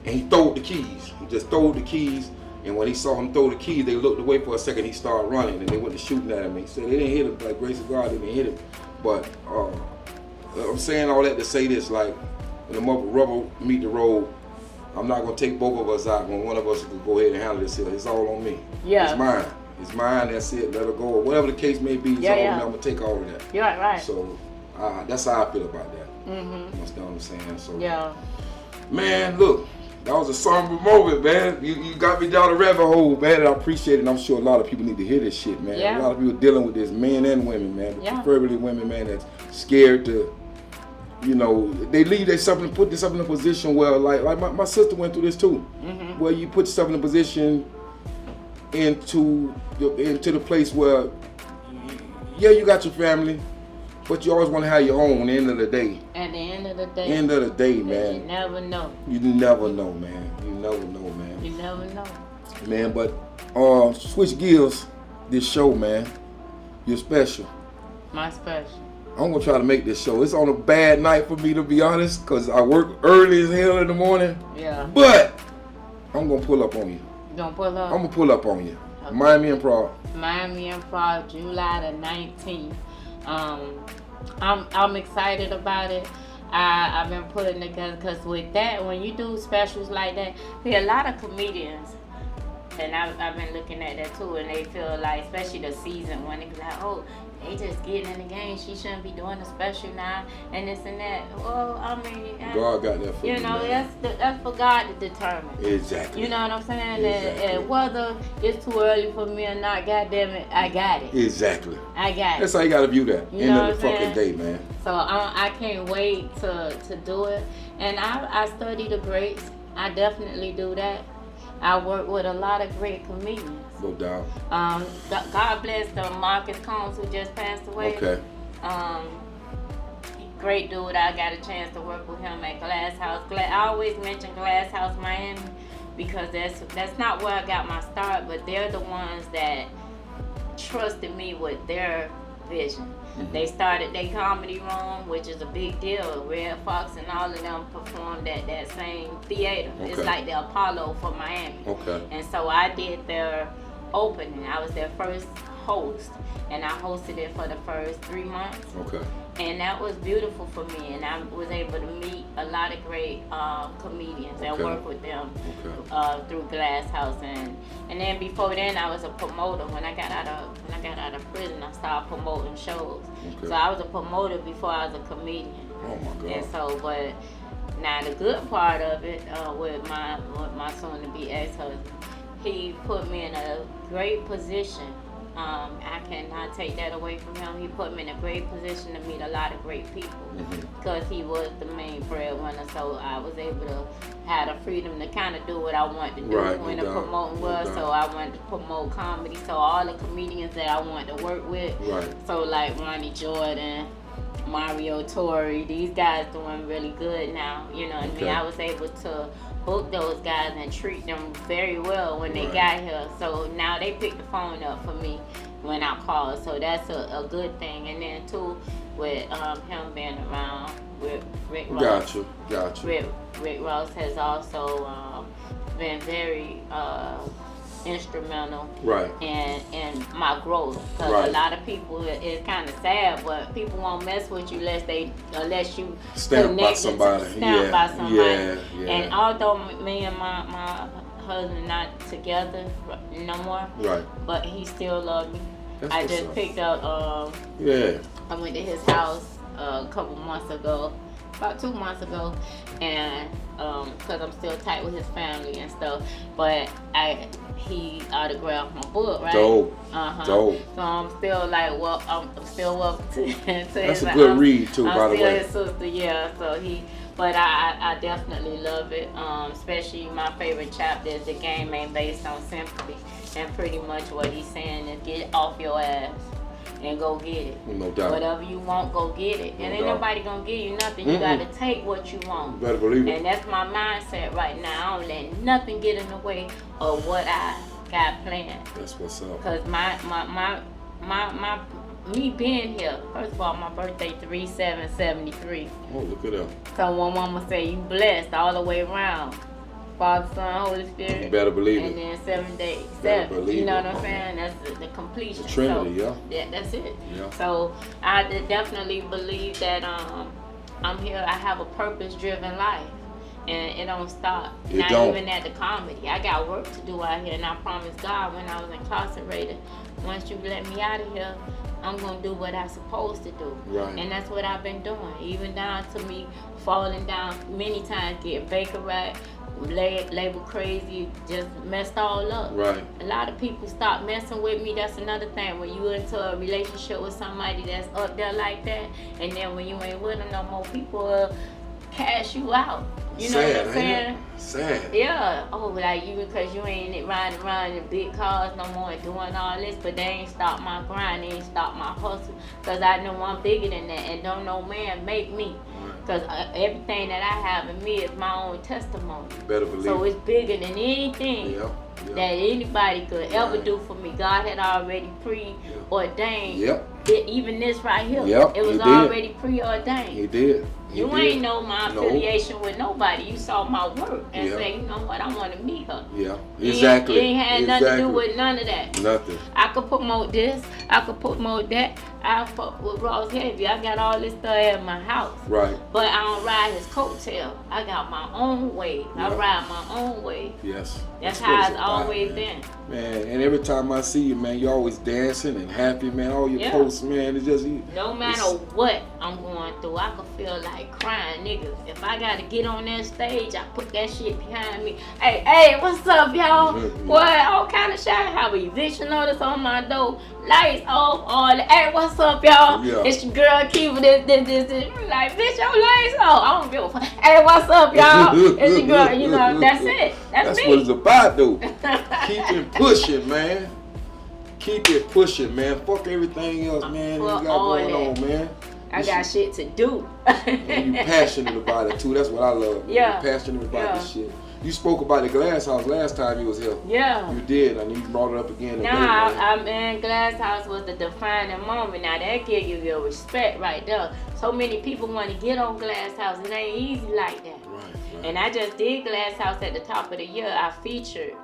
And he throwed the keys. He just throwed the keys. And when he saw him throw the keys, they looked away for a second. He started running, and they went to shooting at him. He said they didn't hit him. Like, grace of God, they didn't hit him. But I'm saying all that to say this: like, when the rubber meet the road, I'm not gonna take both of us out. When one of us will go ahead and handle this here, it's all on me. Yeah. It's mine. It's mine. That's it. Let her go. Or whatever the case may be, it's all on me. I'm gonna take all of that. You're right. So that's how I feel about that. You understand what I'm saying? So yeah. Man, look. That was a somber moment, man. You got me down the rabbit hole, man, and I appreciate it. And I'm sure a lot of people need to hear this shit, man. Yeah. A lot of people dealing with this, men and women, man. Yeah. Preferably women, man, that's scared to, they leave themselves and put themselves in a position where, like my sister went through this too, where you put yourself in a position into the place where, yeah, you got your family, but you always want to have your own at the end of the day. At the end of the day. End of the day, man. You never know. You never know, man. You never know, man. You never know. Man, but switch gears, this show, man. You're special. My special. I'm gonna try to make this show. It's on a bad night for me, to be honest, because I work early as hell in the morning. Yeah. But I'm gonna pull up on you. You gonna pull up? I'm gonna pull up on you. Okay. Miami Improv. Miami Improv, July the 19th. I'm excited about it. I've been putting together, because with that, when you do specials like that, there are a lot of comedians, and I've been looking at that too, and they feel like, especially the season one, they be like, oh, they just getting in the game, she shouldn't be doing a special now, and this and that. Well, I mean, God got that for you, man. that's for God to determine. Exactly. You know what I'm saying? Exactly. And whether it's too early for me or not, goddamn it, I got it. Exactly. I got it. That's how you gotta view that. You End know of the what I'm fucking day, man. So I can't wait to do it. And I study the greats. I definitely do that. I work with a lot of great comedians. No doubt. God bless the Marcus Combs, who just passed away. Okay. Great dude. I got a chance to work with him at Glass House. I always mention Glass House Miami because that's not where I got my start, but they're the ones that trusted me with their vision. Mm-hmm. They started their comedy room, which is a big deal. Red Fox and all of them performed at that same theater. Okay. It's like the Apollo for Miami. Okay. And so I did their opening. I was their first host, and I hosted it for the first 3 months. Okay. And that was beautiful for me, and I was able to meet a lot of great comedians and work with them through Glass House, and then before then I was a promoter. When I got out of prison, I started promoting shows. Okay. So I was a promoter before I was a comedian. Oh my God! And so, but now the good part of it with my soon-to-be ex-husband, he put me in a great position. I cannot take that away from him. He put me in a great position to meet a lot of great people because he was the main breadwinner. So I was able to have the freedom to kind of do what I wanted to do when the promoting was. So I wanted to promote comedy. So all the comedians that I wanted to work with. Right. So like Ronnie Jordan, Mario Torre, these guys doing really good now. You know what I mean? I was able to book those guys and treat them very well when they got here. So now they pick the phone up for me when I call. So that's a good thing. And then too, with him being around with Rick Ross. Gotcha. Rick Ross has also been very instrumental in my growth, because a lot of people, it's kind of sad, but people won't mess with you unless you stand by somebody. And although me and my husband not together no more, but he still loves me. I just picked up I went to his house a couple months ago, about 2 months ago, and because I'm still tight with his family and stuff, but he autographed my book, right? Dope. So I'm still like, I'm still welcome to his. That's a good read too, by the way. I'm still his sister, so but I definitely love it. Especially my favorite chapter is the game ain't based on sympathy, and pretty much what he's saying is get off your ass and go get it. No doubt. Whatever you want, go get it. And ain't nobody gonna give you nothing. You gotta take what you want. You better believe it. And that's my mindset right now. I don't let nothing get in the way of what I got planned. That's what's up. Cause me being here, first of all, my birthday 3/7/73. Oh, look at that. So when mama say you blessed all the way around. Father, Son, Holy Spirit. You better believe and it. And then 7 days. 7. You know what I'm saying? That's the completion. The Trinity, Yeah, that's it. Yeah. So I definitely believe that I'm here. I have a purpose-driven life. And it don't stop. Not even at the comedy. I got work to do out here. And I promised God when I was incarcerated, once you let me out of here, I'm going to do what I'm supposed to do. Right. And that's what I've been doing. Even down to me falling down many times, getting Baker Rack, label crazy, just messed all up. Right. A lot of people stop messing with me. That's another thing. When you into a relationship with somebody that's up there like that, and then when you ain't with them no more, people will cash you out. You know what I'm saying? Sad. Yeah. Oh, like you, because you ain't riding around in big cars no more and doing all this, but they ain't stop my grind, they ain't stop my hustle, because I know I'm bigger than that, and don't no man make me. Because everything that I have in me is my own testimony. You better believe so it's bigger than anything that anybody could ever do for me. God had already preordained. Even this right here. It was already preordained. He did. You ain't know my affiliation with nobody. You saw my work and say, you know what, I want to meet her. Yeah, exactly. It ain't had nothing to do with none of that. Nothing. I could promote this. I could promote that. I fuck with Ross Heavy. I got all this stuff at my house. Right. But I don't ride his coattail. I got my own way. I ride my own way. Yes. That's how it's always been. Man, and every time I see you, man, you're always dancing and happy, man. All your posts, man, it's just... No matter what I'm going through, I can feel like crying, niggas. If I gotta get on that stage, I put that shit behind me. Hey, what's up, y'all? What? All kind of shit. I have an eviction notice on my door. Lights off, all that. Hey, what's up, y'all? It's your girl, Keva, this. Like, bitch, your lights off. I don't give a fuck. Hey, what's up, y'all? It's your girl, you know, that's it. That's me. What it's about, though. Keep it pushing, man. Keep it pushing, man. Fuck everything else, man. You got going on, man. I got shit to do. And you passionate about it, too. That's what I love. Yeah. You're passionate about this shit. You spoke about the Glass House last time you was here. Yeah. You did, and you brought it up again. I'm in Glass House was the defining moment. Now that give you your respect right there. So many people want to get on Glass House. It ain't easy like that. Right. And I just did Glass House at the top of the year. I featured.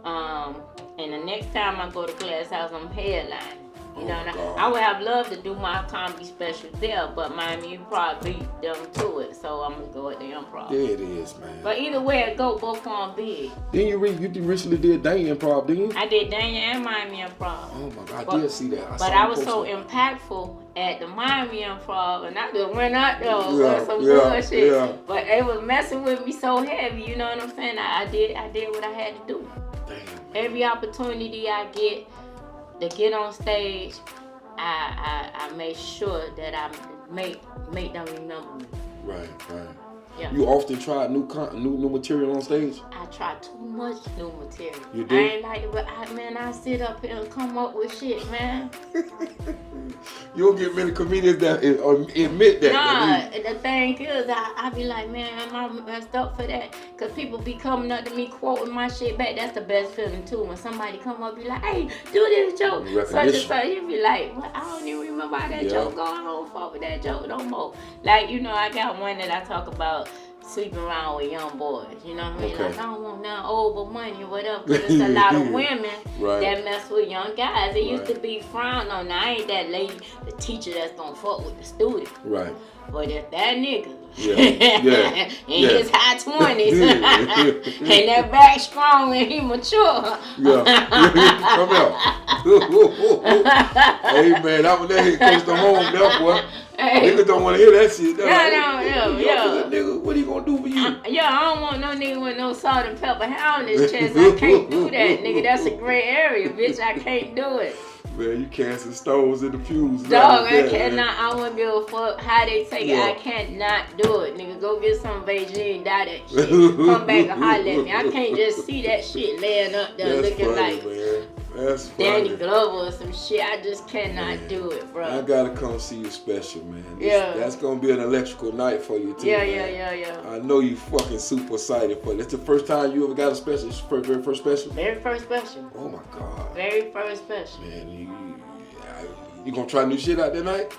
And the next time I go to Glass House, I'm headlining. You know, I would have loved to do my comedy special there, but Miami Improv beat them to it, so I'm gonna go at the Improv. There it is, man. But either way it go, both on big. Then you recently did Dania Improv, didn't you? I did Dania and Miami Improv. Oh my God, I did see that. I was so impactful at the Miami Improv, and I just went out there with some bullshit. Yeah. But it was messing with me so heavy, you know what I'm saying? I did what I had to do. Damn. Every opportunity I get to get on stage, I make sure that I make them remember me. Right. Yeah. You often try new material on stage? I try too much new material. You do? I ain't like it, but I sit up here and come up with shit, man. You don't get many comedians that admit that. Nah, the thing is, I be like, man, am I messed up for that? Because people be coming up to me quoting my shit back. That's the best feeling too. When somebody come up and be like, hey, do this joke. Such and such. You be like, what? I don't even remember how that joke go. I don't fuck with that joke no more. Like, you know, I got one that I talk about sleeping around with young boys, you know what I mean? Okay. Like, I don't want nothing over money or whatever, because there's a lot of women that mess with young guys. It used to be frowned on. Now, I ain't that lady, the teacher that's gonna fuck with the student. Right. But if that nigga in his high 20s and that back strong and he mature. Come here. Hey man, that hit close to home there, boy. Hey. Niggas don't want to hear that shit. Nigga, what he gonna do for you? I don't want no nigga with no salt and pepper hair on his chest. I can't do that, nigga. That's a gray area, bitch. I can't do it. Man, you casting stones in the pews. Dog, I cannot. I wouldn't give a fuck how they take it. I cannot do it, nigga. Go get some Beijing, die that shit. Come back and holler at me. I can't just see that shit laying up there looking like That's Danny Glover or some shit. I just cannot do it, bro. I gotta come see you special, man. That's gonna be an electrical night for you too. Yeah. I know you fucking super excited for it. It's the first time you ever got a special. Very first special. Very first special. Oh my God. Very first special. Man, you gonna try new shit out that night?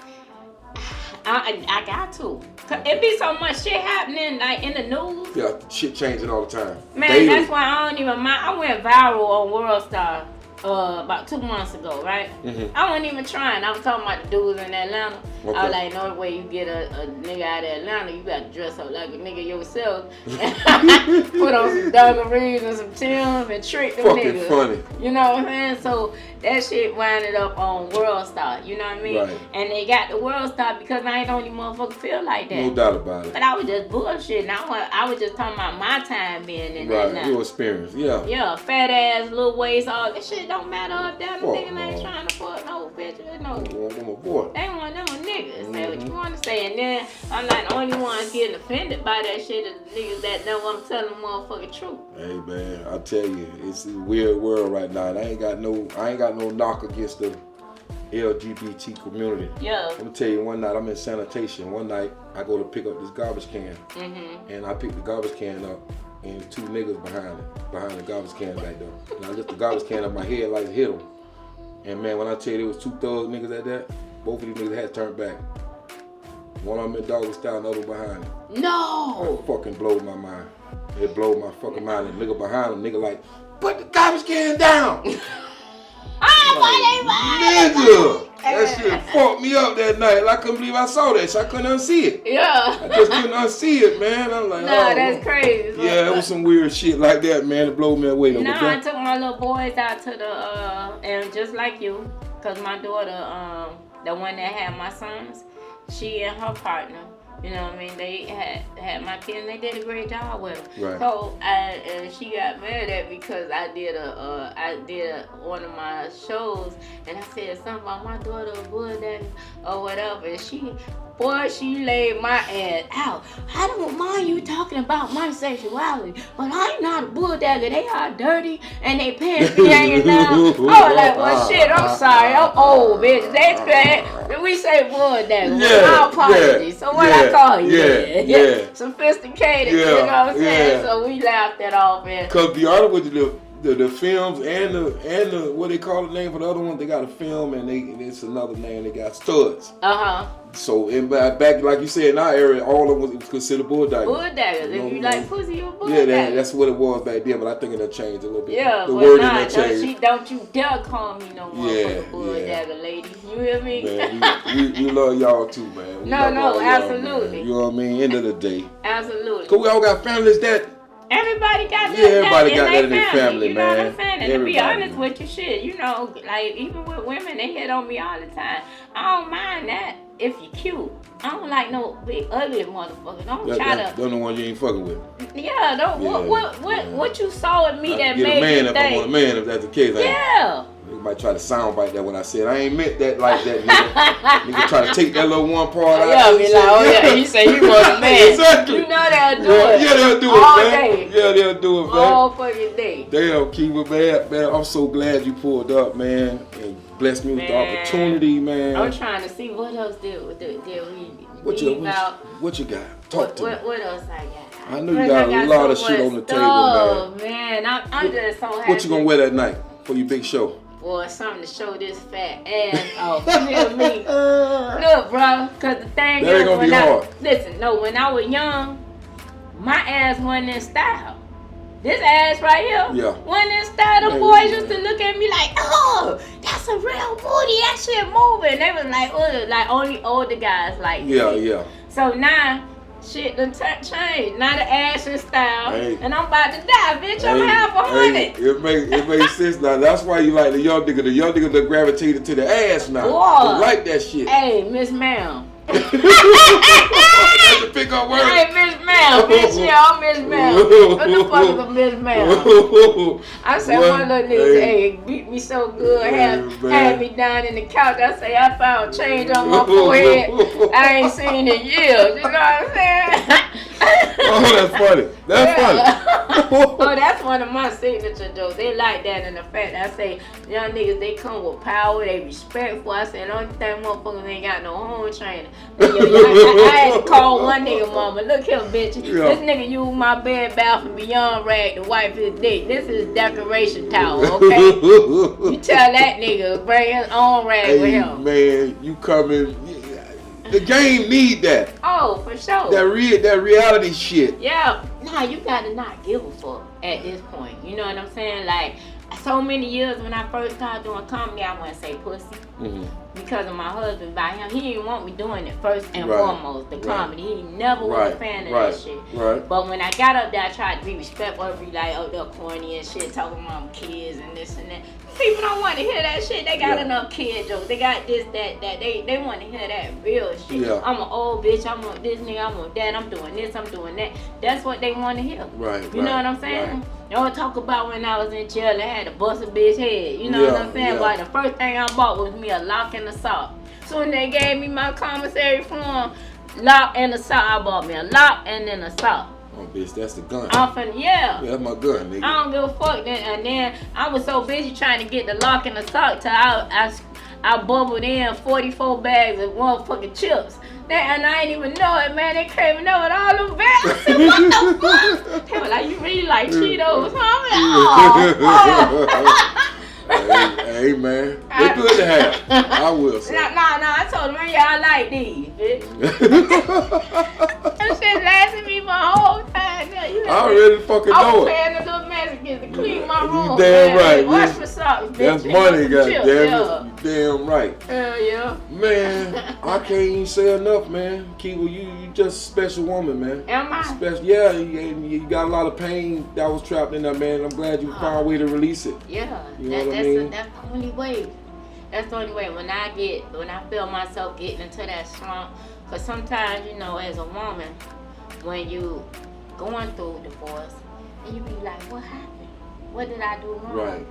I got to. It be so much shit happening like in the news. Yeah, shit changing all the time. Man, daily. That's why I don't even mind. I went viral on World Star. about 2 months ago, right? Mm-hmm. I wasn't even trying. I was talking about the dudes in Atlanta. Okay. I was like, no way you get a nigga out of Atlanta, you got to dress up like a nigga yourself. Put on some dungarees and some Timbs and trick them Fucking niggas. funny. You know what I'm saying? So that shit winded up on World Star. You know what I mean? Right. And they got the World Star because I ain't the only motherfucker feel like that. No doubt about it. But I was just bullshitting. I was just talking about my time being in Right, Atlanta. your experience, yeah. Yeah, fat ass, little waist, all that shit don't matter up there. The Fuck niggas ain't no. trying to fuck no bitch. No. I'm a boy. They want them niggas. Say what you want to say. And then I'm not the only one getting offended by that shit. Is the niggas that know I'm telling motherfucking truth. Hey man, I tell you, it's a weird world right now. And I ain't got no knock against the LGBT community. Yeah. I'm gonna tell you, one night I'm in sanitation. One night I go to pick up this garbage can, and I pick the garbage can up, and 2 niggas behind the garbage can back there. And I lift the garbage can up my head like it hit them. And man, when I tell you there was 2 thug niggas at that, both of these niggas had turned back. One of them in doggy style, another behind him. No. It fucking blowed my mind. It blowed my fucking mind. And nigga behind him, nigga like, put the garbage can down. Nigga, that shit fucked me up that night. I couldn't believe I saw that. So I couldn't unsee it. Yeah. I just couldn't unsee it, man. I'm like, Nah, oh, that's crazy. Yeah, it was some weird shit like that, man. It blew me away. Nah, I took my little boys out to the and just like you, cause my daughter, the one that had my sons, she and her partner. You know what I mean? They had my kids and they did a great job with them. Right. So and she got mad at me because I did one of my shows and I said something about my daughter a bulldog or whatever. And she laid my ass out. I don't mind you talking about my sexuality, but I'm not a bulldog. They are dirty and they pants be hanging down. I was like, well shit, I'm sorry. I'm old, bitch. That's bad. We say bulldog. My apologies. So what I call you? Yeah. Sophisticated, you know what I'm saying? So we laughed that off, man. Cause be honest with you, the films and the what they call the name for the other one, they got a film and it's another name. They got studs. So back like you said in our area, all of them was considered bulldaggers. Bulldaggers. If you like pussy, you a bulldagger. Yeah, that's what it was back then. But I think it'll change a little bit. Yeah, the but wording nah, will change. don't you dare call me no motherfucking bulldagger, lady. You hear me? Man, we love y'all too, man. No, absolutely. You know what I mean? End of the day. Absolutely. Cause we all got families that. Everybody got that. Yeah, everybody got that in their family, you know man. what I'm saying? And to be honest with you, shit, you know, like even with women, they hit on me all the time. I don't mind that if you're cute. I don't like no big ugly motherfucker. Don't try to. They're the ones you ain't fucking with. Yeah, don't. What you saw in me that made a man you if think? I want a man if that's the case. Yeah. You might try to soundbite that when I said I ain't meant that like that, nigga. Nigga try to take that little one part out. Yeah, be like, oh yeah, he said he was a man. Exactly. You know they'll do it. Yeah, they'll do all it, man. day. Yeah, they'll do it, man. All fucking day. Damn, Keva, man. I'm so glad you pulled up, man, and blessed me with the opportunity, man. I'm trying to see what else did we What you got? Talk to me. What else I got? I know you got a lot of shit on the table, man. I'm just so happy. What you gonna wear that night for your big show? Boy, something to show this fat ass off. You hear me? Look, bro, cause the thing that is, ain't gonna be hard. When I was young, my ass wasn't in style. This ass right here, wasn't in style. The boys used to look at me like, oh, that's a real booty. That shit moving. They was like, oh, like only older guys like this. Yeah. So now, shit done changed. Now the ass is style, and I'm about to die, bitch. I'm half 100. It makes sense now. That's why you like the young nigga. The young nigga that gravitated to the ass now. Boy. They like that shit. Hey, Miss Ma'am. That's a pick up word. Hey, Miss Ma'am, bitch, yeah, I'm Miss Ma'am. What the fuck is a Miss Ma'am? I said, one little nigga, beat me so good, had me down in the couch. I say, I found change on my forehead. I ain't seen in years. You know what I'm saying? Oh, that's funny. That's funny. Oh, that's one of my signature jokes. They like that, and the fact I say, young niggas, they come with power, they respectful. I said, the only thing motherfuckers ain't got no home training. I had to call one nigga mama. Look here, bitch. This nigga use my Bed Bath and Beyond rag to wipe his dick. This is decoration towel, okay? You tell that nigga bring his own rag with him. Man, you coming. The game need that. Oh, for sure. That reality shit. Yeah. Nah, you gotta not give a fuck at this point. You know what I'm saying? Like, so many years when I first started doing comedy, I wouldn't say pussy. Because of my husband, by him, he didn't want me doing it first and foremost, the comedy. He never was a fan of that shit. But when I got up there, I tried to be respectful, be like, oh, they're corny and shit, talking about kids and this and that. People don't want to hear that shit. They got enough kid jokes. They got this, that. They want to hear that real shit. I'm an old bitch. I'm on this nigga. I'm on that. I'm doing this. I'm doing that. That's what they want to hear. You know what I'm saying? Y'all talk about when I was in jail, they had to bust a bitch head. You know what I'm saying? Like the first thing I bought was me a lock and a sock. So when they gave me my commissary form, lock and a sock, I bought me a lock and then a sock. Oh, bitch, that's the gun. Yeah, that's my gun, nigga. I don't give a fuck. And then I was so busy trying to get the lock and the sock till I bubbled in 44 bags of motherfucking chips. And I ain't even know it, man. They came in there with all them bags. I said, what the fuck? They were like, you really like Cheetos, huh? I'm like, oh. Hey, man. They're good to have. I will say. No, I told them, yeah, I like these, bitch. That shit lasted me for a whole time. I already fucking know it. I was paying the little Mexicans to clean my room. You damn right. Wash my socks, bitch. That's money, goddamn it. You damn right. Hell yeah. Man, I can't even say enough, man. Keva, you just a special woman, man. Am I? Special. Yeah, you got a lot of pain that was trapped in there, man. I'm glad you found a way to release it. Yeah, you know what I mean? That's the only way. That's the only way. When I feel myself getting into that slump, because sometimes, you know, as a woman, when you going through divorce, and you be like, what happened? What did I do wrong? Right.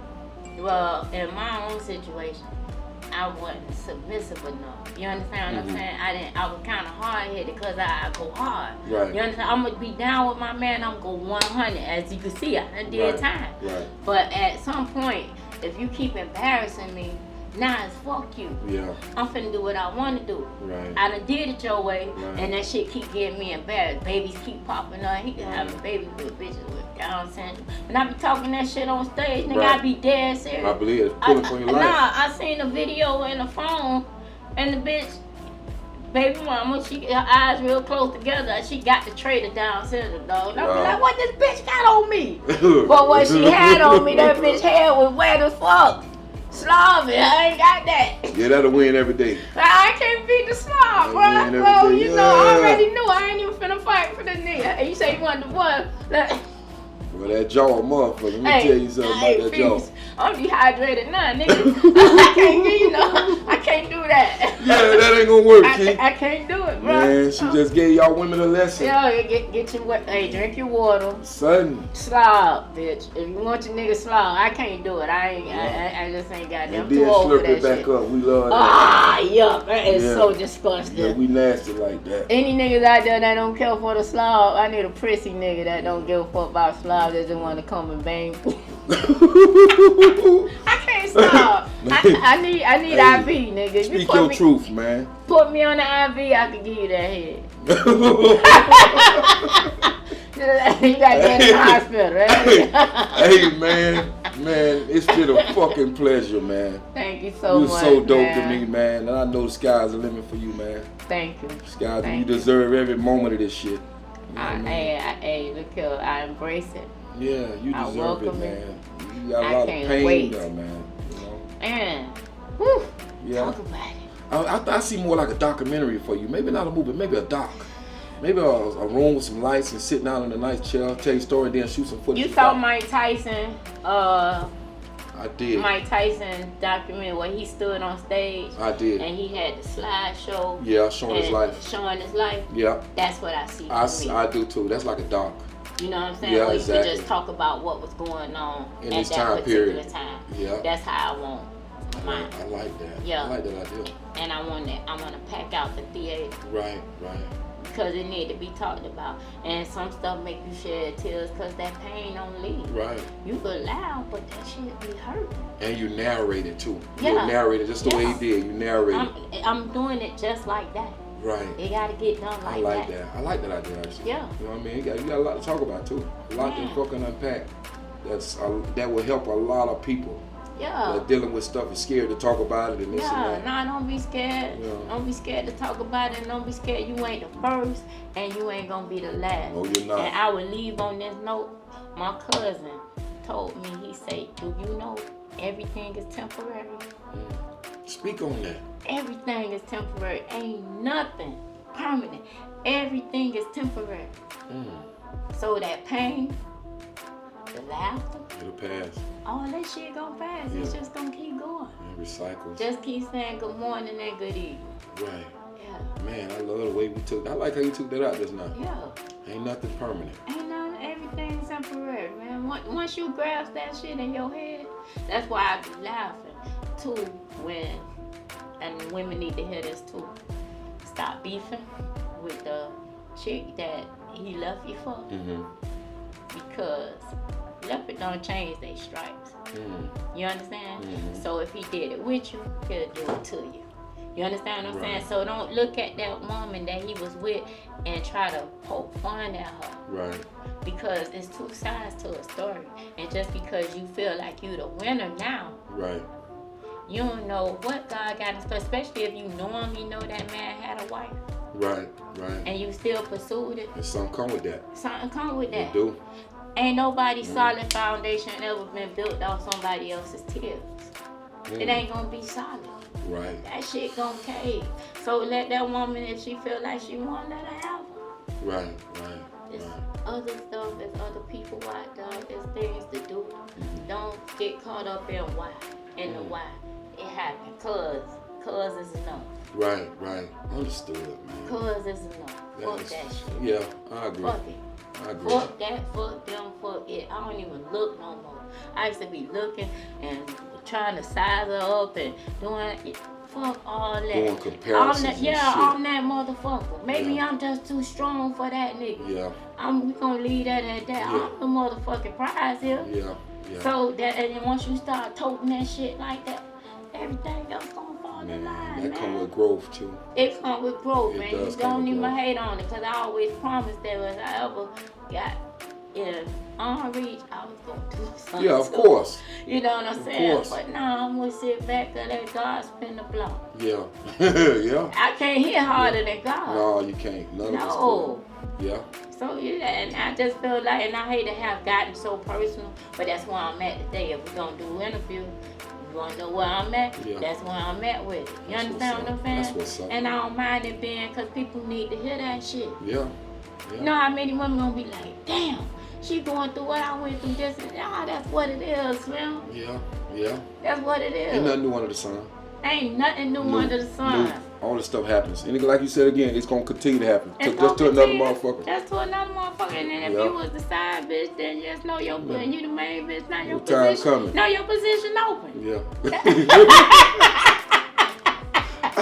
Well, in my own situation, I wasn't submissive enough. You understand what I'm saying? I was kind of hard-headed because I go hard. Right. You understand? I'm going to be down with my man. I'm going to go 100. As you can see, I did time. Right. But at some point, if you keep embarrassing me, now it's fuck you. Yeah. I'm finna do what I want to do. Right. I done did it your way, right. and that shit keep getting me embarrassed. Babies keep popping up. He can have a baby with bitches with Down syndrome. And I be talking that shit on stage, nigga, I be dead serious. I believe it. Pulling for your life. Nah, I seen a video in the phone, and the bitch, baby mama, her eyes real close together. She got the trait of Down syndrome, dog. And I be like, what this bitch got on me? But what she had on me, that bitch hair was wet as fuck. Slob it, I ain't got that. Yeah, that'll win every day. I can't beat the slob, bro. Bro, you know, I already knew I ain't even finna fight for the nigga. And you say you want the one. Well, that jaw, motherfucker. Let me tell you something about that jaw. I'm dehydrated now, nigga. I can't get, you know, I can't do that. Yeah, that ain't gonna work, kid. I can't do it, bro. Man, she just gave y'all women a lesson. Yeah, get your hey, drink your water. Son. Slob, bitch. If you want your nigga slob, I can't do it. I just ain't got them. And then slurp it back up. We love that. Ah, yuck. That is so disgusting. Yeah, we nasty like that. Any niggas out there that don't care for the slob, I need a prissy nigga that don't give a fuck about slob, that just want to come and bang. I can't stop. I need hey, IV, nigga. Speak your truth, man. Put me on the IV, I can give you that head. You got to get in the hospital, right? Hey, man, it's been a fucking pleasure, man. Thank you so much. You're so dope to me, man, and I know the sky's the limit for you, man. Thank you. Sky's you deserve every moment of this shit. You know hey, look here, I embrace it. Yeah, you deserve it, man. You got a lot of pain there, man. You know? And, whew, yeah. Talk about it. I see more like a documentary for you. Maybe not a movie, maybe a doc. Maybe a room with some lights and sit down in a nice chair, tell your story, then shoot some footage. You saw Mike Tyson, I did. Mike Tyson documentary where he stood on stage. I did. And he had the slideshow. Yeah, showing his life. Showing his life. Yeah. That's what I see. I do too. That's like a doc. You know what I'm saying? Yeah, where exactly. you could just talk about what was going on in at this that time particular period. time. Yeah. That's how I want mine. I like that. Yeah. I like that idea. And I want to pack out the theater. Right. Because it need to be talked about. And some stuff make you shed tears because that pain don't leave. Right. You could laugh, but that shit be hurting. And you narrate it too. Yeah. You narrate it just the way he did. You narrate it. I'm doing it just like that. Right. It got to get done like that. I like that idea, actually. Yeah. You know what I mean? You got a lot to talk about too. A lot to fucking unpack. That will help a lot of people. Yeah. That dealing with stuff and scared to talk about it and this and that. Nah, don't be scared. Yeah. Don't be scared to talk about it. And don't be scared you ain't the first and you ain't gonna be the last. No, you're not. And I would leave on this note. My cousin told me, he said, do you know everything is temporary? Speak on that. Everything is temporary. Ain't nothing permanent. Everything is temporary. So that pain, the laughter, it'll pass. all that shit gonna pass. It's just gonna keep going. Recycle. Just keep saying good morning and good evening. Right. Yeah. Man, I love the way we took. I like how you took that out just now. Yeah. Ain't nothing permanent. Ain't nothing. Everything's temporary, man. Once you grasp that shit in your head, that's why I be laughing too. When and women need to hear this too. Stop beefing with the chick that he left you for, because leopard don't change their stripes. You understand? So if he did it with you, he'll do it to you. You understand what I'm saying? So don't look at that woman that he was with and try to poke fun at her. Right. Because it's two sides to a story. And just because you feel like you the winner now, right, you don't know what God got in store, especially if you normally know that man had a wife. Right, right. And you still pursued it. And something come with that. Something come with that. It do. Ain't nobody's solid foundation ever been built off somebody else's tears. It ain't gonna be solid. Right. That shit gonna cave. So let that woman, if she feel like she want, let her have her. Right, right. There's other stuff, there's other people out there, there's things to do. Don't get caught up in why, in the why. It happened, cause is enough. Right, right. Understood, man. Cause is enough. Fuck that shit. Yeah, I agree. Fuck it. I agree. Fuck that, fuck them, fuck it. I don't even look no more. I used to be looking and trying to size her up and doing it. Fuck all that. Doing comparisons and shit. I'm that motherfucker. Maybe I'm just too strong for that nigga. Yeah. We gonna leave that at that. Yeah. I'm the motherfucking prize here. Yeah, yeah. So that, and then once you start toting that shit like that, everything else gonna fall in line, that come with growth too. It come with growth, It man. does You come don't with even growth. hate on it, cause I always promised that if I ever got unreached, I was gonna do something. Yeah, of course. You know what I'm saying? Course. But now I'm gonna sit back and let God spin the block. Yeah. Yeah. I can't hit harder than God. No, you can't. None of us No. can. Yeah. So yeah, and I just feel like, and I hate to have gotten so personal, but that's where I'm at today. If we're gonna do an interview, you wanna know where I'm at? Yeah. That's where I'm at with it. You That's understand what I'm what's up. saying? That's what's up. And I don't mind it being, cause people need to hear that shit. Yeah. You know how many women gonna be like, damn, she going through what I went through, this and that. That's what it is, man. Yeah. Yeah. That's what it is. Ain't nothing new under the sun. Ain't nothing new under the sun. New. All this stuff happens. And like you said again, it's gonna continue to happen. It's Just to another motherfucker. Just to another motherfucker. And then if you was the side bitch, then just know your and you the main bitch, not your time position. coming. Know your position open. Yeah.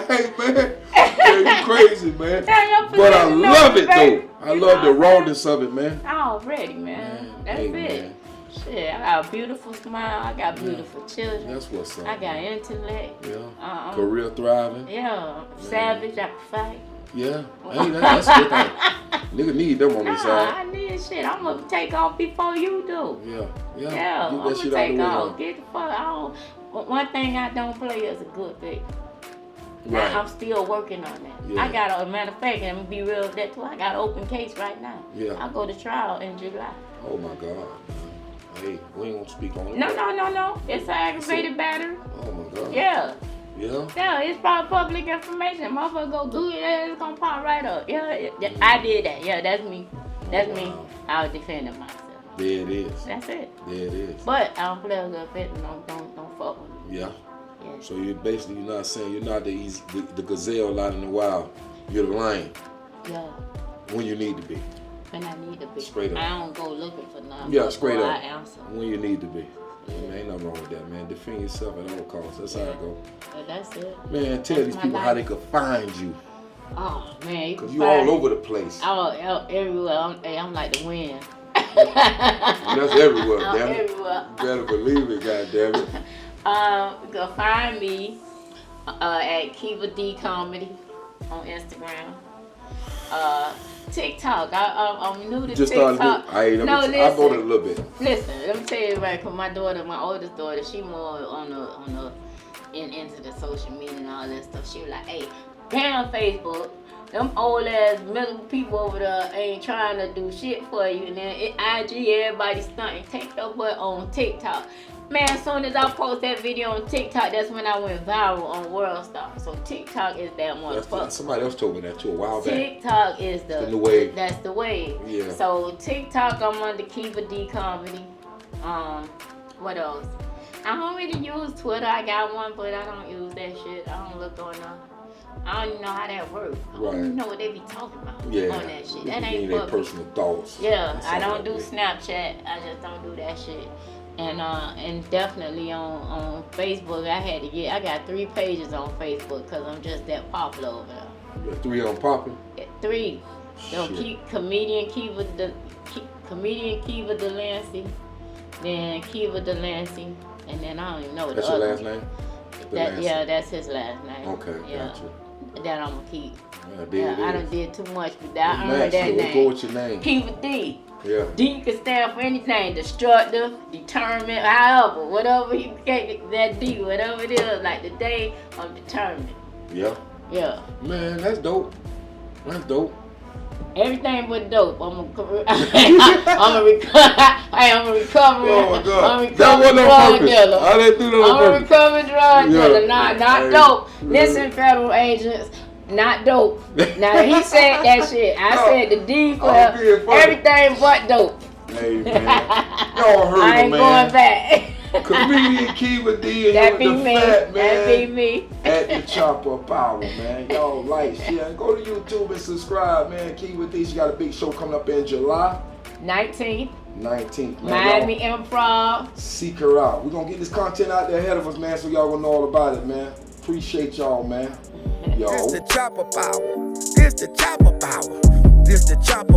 Hey man, yeah, you crazy, man. But I love it though. I love the rawness of it, man. Already, man. That's hey, it. Man. Shit, I got a beautiful smile. I got beautiful children. That's what's up. I got intellect. Yeah. Career thriving. Yeah. Savage. I can fight. Yeah. Hey, that's good thing. Nigga need them on his side. I need shit. I'm gonna take off before you do. Yeah. Yeah. Yeah. Get I'm that shit gonna out the take way off. now. Get the fuck out. One thing I don't play is a good bitch. Right. I'm still working on that. Yeah. I got a matter of fact, and I'm gonna be real with that too. I got an open case right now. Yeah. I go to trial in July. Oh my God. Hey, we ain't gonna speak on it. No. It's an aggravated battery. Oh my God. Yeah. Yeah. Yeah, it's probably public information. Motherfucker go do it, it's gonna pop right up. Yeah, I did that. Yeah, that's me. That's me. I was defending myself. There it is. That's it. There it is. But I don't play a good fit. Don't fuck with me. Yeah. Yeah. So you're basically not saying you're not the gazelle out in the wild. You're the lion Yeah. when you need to be. When I need to be. Straight up. I don't go looking for nothing. Yeah, straight up. I answer. When you need to be. Man, ain't nothing wrong with that, man. Defend yourself at all costs. That's how it go. But that's it. Man, tell That's these my people how life. they could find you. Oh man, Because you all over the place. Oh, everywhere. I'm like the wind. And that's everywhere, I'm damn it. everywhere. You better believe it, goddammit. You can find me at Keva D Comedy on Instagram. TikTok. I'm new to Just Tiktok. started. I bought it a little bit. Listen, let me tell you right, cause my oldest daughter, she more into the social media and all that stuff. She was like, hey, get on Facebook, them old ass middle people over there ain't trying to do shit for you. And then IG, everybody stunting. Take your butt on TikTok. Man, as soon as I post that video on TikTok, that's when I went viral on World Star. So TikTok is that motherfucker. Somebody else told me that too a while back. TikTok is the wave. That's the wave. Yeah. So TikTok, I'm on the Keva D comedy. What else? I don't really use Twitter. I got one, but I don't use that shit. I don't look on them. I don't even know how that works. I don't even know what they be talking about on that shit. That ain't their personal thoughts. Yeah, I don't do Snapchat. I just don't do that shit. And definitely on Facebook, I got 3 pages on Facebook because I'm just that popular over there. You got 3 on popping? 3. Comedian Keva Delancey, then Keva Delancey, and then I don't even know that's your last name? That's his last name. Okay, yeah. gotcha. That I'm gonna keep. Yeah, I done did too much, but I earned that name. Go with your name. Keva D. Yeah. D can stand for anything. Destructive, determined, however, whatever you get that D, whatever it is. Like today, I'm determined. Yeah. Yeah. Man, that's dope. That's dope. Everything but dope. I'm a recovering. Oh my God. I'm a recovering drug dealer. I didn't do that on I'm a purpose. recovering drug dealer. Not dope. Yeah. Listen, federal agents. Not dope. Now he said that shit. I said the D for everything but dope. Hey man, y'all heard I ain't going back. Comedian Keva D and that be the me. Fat Man That be me. at the Chopper Power, man. Y'all like, share, and go to YouTube and subscribe, man. Keva D, she got a big show coming up in July 19th. 19th, man. Miami Improv. Seek her out. We're gonna get this content out there ahead of us, man, so y'all gonna know all about it, man. Appreciate y'all, man. Yo. This the Chopper Power. This the Chopper Power. This the Chopper